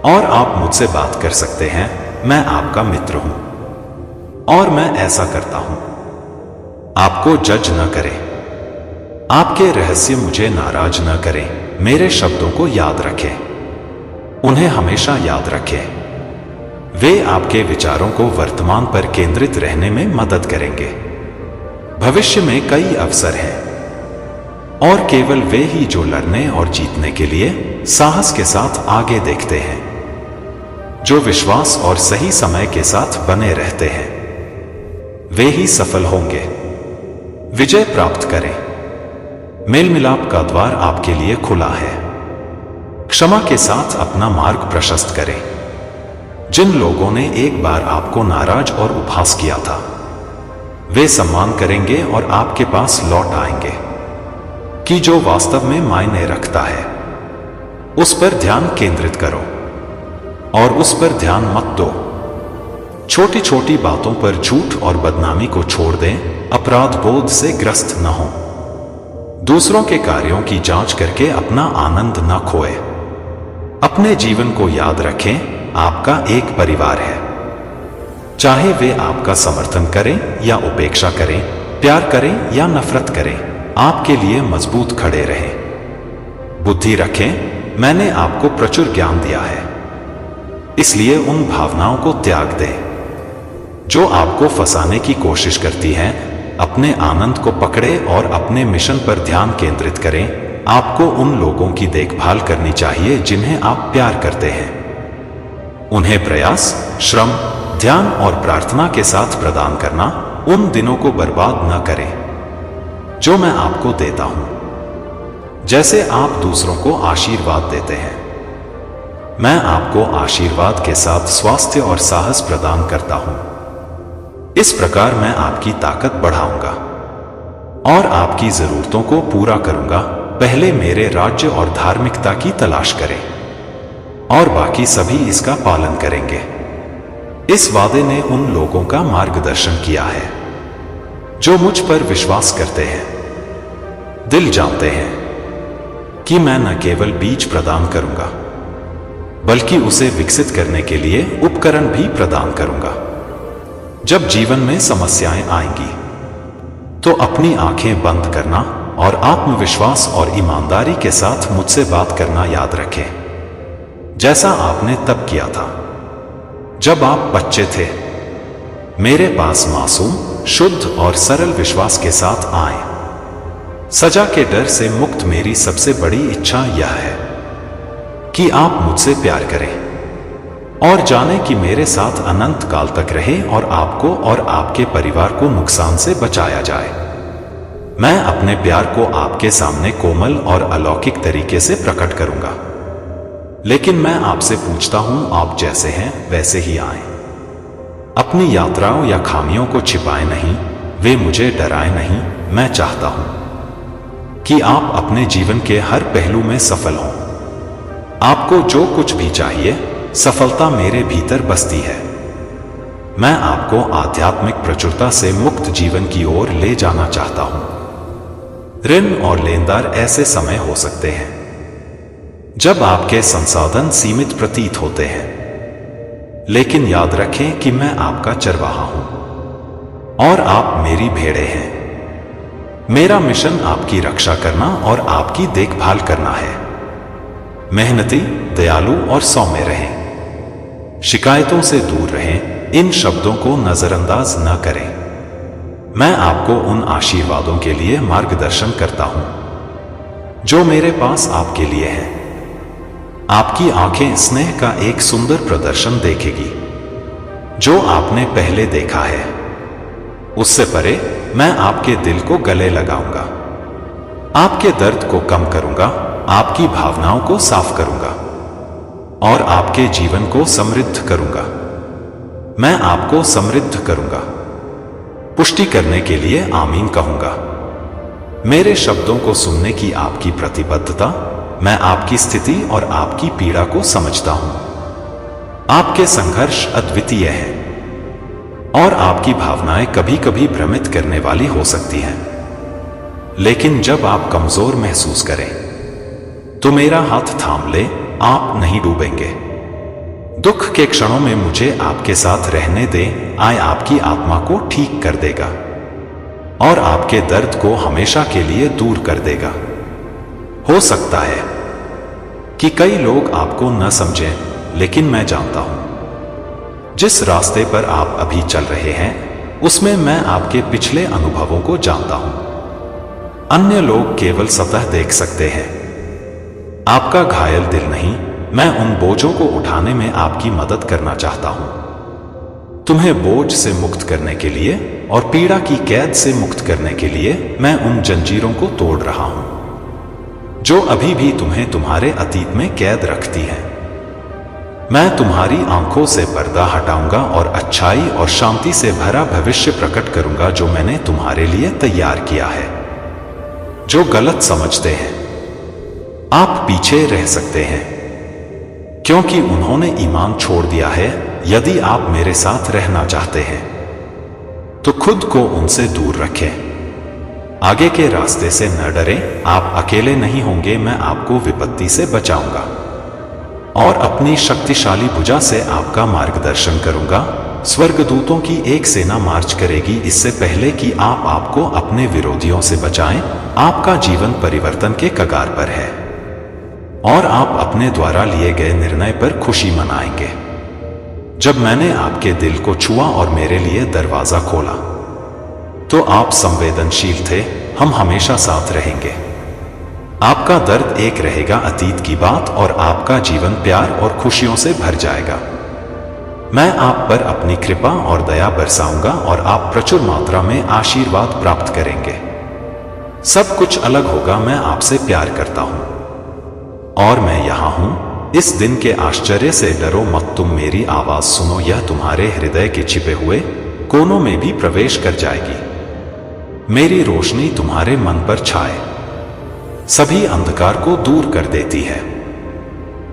और आप मुझसे बात कर सकते हैं। मैं आपका मित्र हूं और मैं ऐसा करता हूं। आपको जज न करें, आपके रहस्य मुझे नाराज न करें। मेरे शब्दों को याद रखें, उन्हें हमेशा याद रखें। वे आपके विचारों को वर्तमान पर केंद्रित रहने में मदद करेंगे। भविष्य में कई अवसर हैं और केवल वे ही जो लड़ने और जीतने के लिए साहस के साथ आगे देखते हैं, जो विश्वास और सही समय के साथ बने रहते हैं, वे ही सफल होंगे, विजय प्राप्त करें। मेल मिलाप का द्वार आपके लिए खुला है। क्षमा के साथ अपना मार्ग प्रशस्त करें। जिन लोगों ने एक बार आपको नाराज और उपहास किया था, वे सम्मान करेंगे और आपके पास लौट आएंगे कि जो वास्तव में मायने रखता है उस पर ध्यान केंद्रित करो और उस पर ध्यान मत दो। छोटी छोटी बातों पर झूठ और बदनामी को छोड़ दें। अपराध बोध से ग्रस्त न हो। दूसरों के कार्यों की जांच करके अपना आनंद न खोए। अपने जीवन को याद रखें, आपका एक परिवार है। चाहे वे आपका समर्थन करें या उपेक्षा करें, प्यार करें या नफरत करें, आपके लिए मजबूत खड़े रहें। बुद्धि रखें, मैंने आपको प्रचुर ज्ञान दिया है, इसलिए उन भावनाओं को त्याग दें जो आपको फंसाने की कोशिश करती हैं। अपने आनंद को पकड़े और अपने मिशन पर ध्यान केंद्रित करें। आपको उन लोगों की देखभाल करनी चाहिए जिन्हें आप प्यार करते हैं। उन्हें प्रयास, श्रम, ध्यान और प्रार्थना के साथ प्रदान करना। उन दिनों को बर्बाद न करें जो मैं आपको देता हूं, जैसे आप दूसरों को आशीर्वाद देते हैं। मैं आपको आशीर्वाद के साथ स्वास्थ्य और साहस प्रदान करता हूं। इस प्रकार मैं आपकी ताकत बढ़ाऊंगा और आपकी जरूरतों को पूरा करूंगा। पहले मेरे राज्य और धार्मिकता की तलाश करें और बाकी सभी इसका पालन करेंगे। इस वादे ने उन लोगों का मार्गदर्शन किया है जो मुझ पर विश्वास करते हैं। दिल जानते हैं कि मैं न केवल बीज प्रदान करूंगा बल्कि उसे विकसित करने के लिए उपकरण भी प्रदान करूंगा। जब जीवन में समस्याएं आएंगी तो अपनी आंखें बंद करना और आत्मविश्वास और ईमानदारी के साथ मुझसे बात करना याद रखें, जैसा आपने तब किया था जब आप बच्चे थे। मेरे पास मासूम, शुद्ध और सरल विश्वास के साथ आए। सजा के डर से मुक्त मेरी सबसे बड़ी इच्छा यह है कि आप मुझसे प्यार करें और जाने कि मेरे साथ अनंत काल तक रहे और आपको और आपके परिवार को नुकसान से बचाया जाए। मैं अपने प्यार को आपके सामने कोमल और अलौकिक तरीके से प्रकट करूंगा, लेकिन मैं आपसे पूछता हूं, आप जैसे हैं वैसे ही आएं। अपनी यात्राओं या खामियों को छिपाए नहीं, वे मुझे डराए नहीं। मैं चाहता हूं कि आप अपने जीवन के हर पहलू में सफल हों। आपको जो कुछ भी चाहिए, सफलता मेरे भीतर बसती है। मैं आपको आध्यात्मिक प्रचुरता से मुक्त जीवन की ओर ले जाना चाहता हूं। ऋण और लेनदार ऐसे समय हो सकते हैं जब आपके संसाधन सीमित प्रतीत होते हैं, लेकिन याद रखें कि मैं आपका चरवाहा हूं और आप मेरी भेड़ें हैं। मेरा मिशन आपकी रक्षा करना और आपकी देखभाल करना है। मेहनती, दयालु और सौम्य रहें। शिकायतों से दूर रहें। इन शब्दों को नजरअंदाज न करें। मैं आपको उन आशीर्वादों के लिए मार्गदर्शन करता हूं जो मेरे पास आपके लिए हैं। आपकी आंखें स्नेह का एक सुंदर प्रदर्शन देखेगी जो आपने पहले देखा है। उससे परे मैं आपके दिल को गले लगाऊंगा, आपके दर्द को कम करूंगा, आपकी भावनाओं को साफ करूंगा और आपके जीवन को समृद्ध करूंगा। मैं आपको समृद्ध करूंगा। पुष्टि करने के लिए आमीन कहूंगा। मेरे शब्दों को सुनने की आपकी प्रतिबद्धता, मैं आपकी स्थिति और आपकी पीड़ा को समझता हूं। आपके संघर्ष अद्वितीय हैं। और आपकी भावनाएं कभी कभी भ्रमित करने वाली हो सकती हैं। लेकिन जब आप कमजोर महसूस करें तो मेरा हाथ थाम ले, आप नहीं डूबेंगे। दुख के क्षणों में मुझे आपके साथ रहने दें, आए आपकी आत्मा को ठीक कर देगा और आपके दर्द को हमेशा के लिए दूर कर देगा। हो सकता है कि कई लोग आपको न समझें, लेकिन मैं जानता हूं जिस रास्ते पर आप अभी चल रहे हैं उसमें मैं आपके पिछले अनुभवों को जानता हूं। अन्य लोग केवल सतह देख सकते हैं, आपका घायल दिल नहीं। मैं उन बोझों को उठाने में आपकी मदद करना चाहता हूं, तुम्हें बोझ से मुक्त करने के लिए और पीड़ा की कैद से मुक्त करने के लिए मैं उन जंजीरों को तोड़ रहा हूं जो अभी भी तुम्हें तुम्हारे अतीत में कैद रखती हैं। मैं तुम्हारी आंखों से पर्दा हटाऊंगा और अच्छाई और शांति से भरा भविष्य प्रकट करूंगा जो मैंने तुम्हारे लिए तैयार किया है। जो गलत समझते हैं आप पीछे रह सकते हैं क्योंकि उन्होंने ईमान छोड़ दिया है। यदि आप मेरे साथ रहना चाहते हैं तो खुद को उनसे दूर रखें। आगे के रास्ते से न डरें, आप अकेले नहीं होंगे। मैं आपको विपत्ति से बचाऊंगा और अपनी शक्तिशाली भुजा से आपका मार्गदर्शन करूंगा। स्वर्गदूतों की एक सेना मार्च करेगी इससे पहले कि आप आपको अपने विरोधियों से बचाएं। आपका जीवन परिवर्तन के कगार पर है और आप अपने द्वारा लिए गए निर्णय पर खुशी मनाएंगे। जब मैंने आपके दिल को छुआ और मेरे लिए दरवाजा खोला तो आप संवेदनशील थे। हम हमेशा साथ रहेंगे। आपका दर्द एक रहेगा अतीत की बात और आपका जीवन प्यार और खुशियों से भर जाएगा। मैं आप पर अपनी कृपा और दया बरसाऊंगा और आप प्रचुर मात्रा में आशीर्वाद प्राप्त करेंगे। सब कुछ अलग होगा। मैं आपसे प्यार करता हूं और मैं यहां हूं। इस दिन के आश्चर्य से डरो मत, तुम मेरी आवाज सुनो। यह तुम्हारे हृदय के छिपे हुए कोनों में भी प्रवेश कर जाएगी। मेरी रोशनी तुम्हारे मन पर छाए, सभी अंधकार को दूर कर देती है।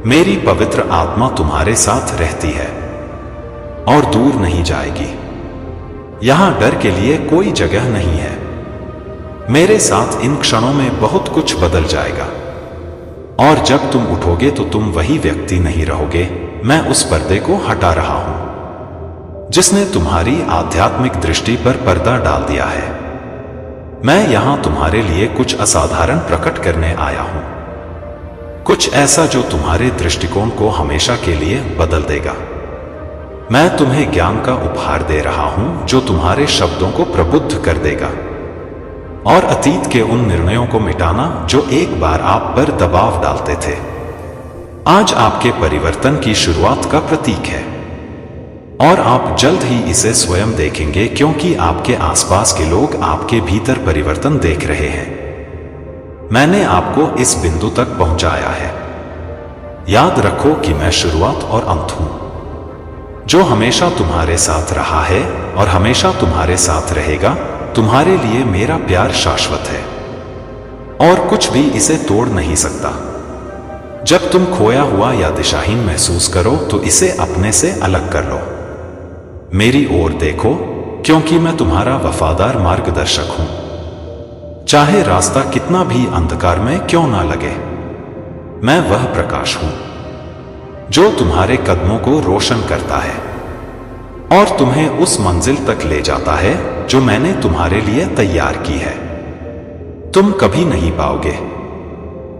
मेरी पवित्र आत्मा तुम्हारे साथ रहती है और दूर नहीं जाएगी। यहां डर के लिए कोई जगह नहीं है। मेरे साथ इन क्षणों में बहुत कुछ बदल जाएगा और जब तुम उठोगे तो तुम वही व्यक्ति नहीं रहोगे। मैं उस पर्दे को हटा रहा हूं जिसने तुम्हारी आध्यात्मिक दृष्टि पर पर्दा डाल दिया है। मैं यहां तुम्हारे लिए कुछ असाधारण प्रकट करने आया हूं, कुछ ऐसा जो तुम्हारे दृष्टिकोण को हमेशा के लिए बदल देगा। मैं तुम्हें ज्ञान का उपहार दे रहा हूं जो तुम्हारे शब्दों को प्रबुद्ध कर देगा और अतीत के उन निर्णयों को मिटाना जो एक बार आप पर दबाव डालते थे। आज आपके परिवर्तन की शुरुआत का प्रतीक है और आप जल्द ही इसे स्वयं देखेंगे क्योंकि आपके आसपास के लोग आपके भीतर परिवर्तन देख रहे हैं। मैंने आपको इस बिंदु तक पहुंचाया है। याद रखो कि मैं शुरुआत और अंत हूं, जो हमेशा तुम्हारे साथ रहा है और हमेशा तुम्हारे साथ रहेगा। तुम्हारे लिए मेरा प्यार शाश्वत है और कुछ भी इसे तोड़ नहीं सकता। जब तुम खोया हुआ या दिशाहीन महसूस करो तो इसे अपने से अलग कर लो। मेरी ओर देखो क्योंकि मैं तुम्हारा वफादार मार्गदर्शक हूं। चाहे रास्ता कितना भी अंधकार में क्यों ना लगे, मैं वह प्रकाश हूं जो तुम्हारे कदमों को रोशन करता है और तुम्हें उस मंजिल तक ले जाता है जो मैंने तुम्हारे लिए तैयार की है। तुम कभी नहीं पाओगे।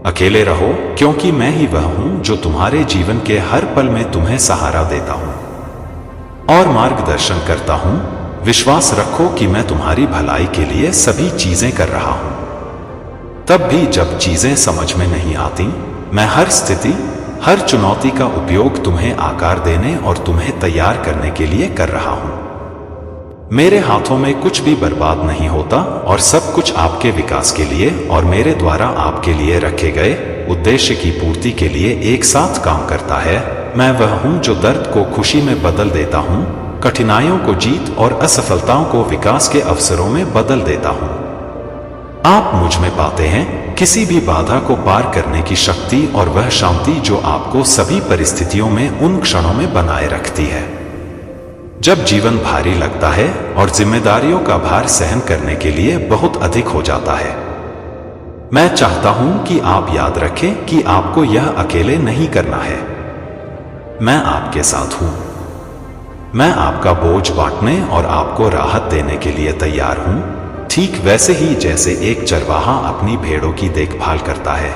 अकेले रहो क्योंकि मैं ही वह हूं जो तुम्हारे जीवन के हर पल में तुम्हें सहारा देता हूं और मार्गदर्शन करता हूं। विश्वास रखो कि मैं तुम्हारी भलाई के लिए सभी चीजें कर रहा हूं। तब भी जब चीजें समझ में नहीं आती, मैं हर स्थिति, हर चुनौती का उपयोग तुम्हें आकार देने और तुम्हें तैयार करने के लिए कर रहा हूं। मेरे हाथों में कुछ भी बर्बाद नहीं होता और सब कुछ आपके विकास के लिए और मेरे द्वारा आपके लिए रखे गए उद्देश्य की पूर्ति के लिए एक साथ काम करता है। मैं वह हूं जो दर्द को खुशी में बदल देता हूं, कठिनाइयों को जीत और असफलताओं को विकास के अवसरों में बदल देता हूं। आप मुझ में पाते हैं किसी भी बाधा को पार करने की शक्ति और वह शांति जो आपको सभी परिस्थितियों में उन क्षणों में बनाए रखती है जब जीवन भारी लगता है और जिम्मेदारियों का भार सहन करने के लिए बहुत अधिक हो जाता है, मैं चाहता हूं कि आप याद रखें कि आपको यह अकेले नहीं करना है। मैं आपके साथ हूं। मैं आपका बोझ बांटने और आपको राहत देने के लिए तैयार हूं, ठीक वैसे ही जैसे एक चरवाहा अपनी भेड़ों की देखभाल करता है।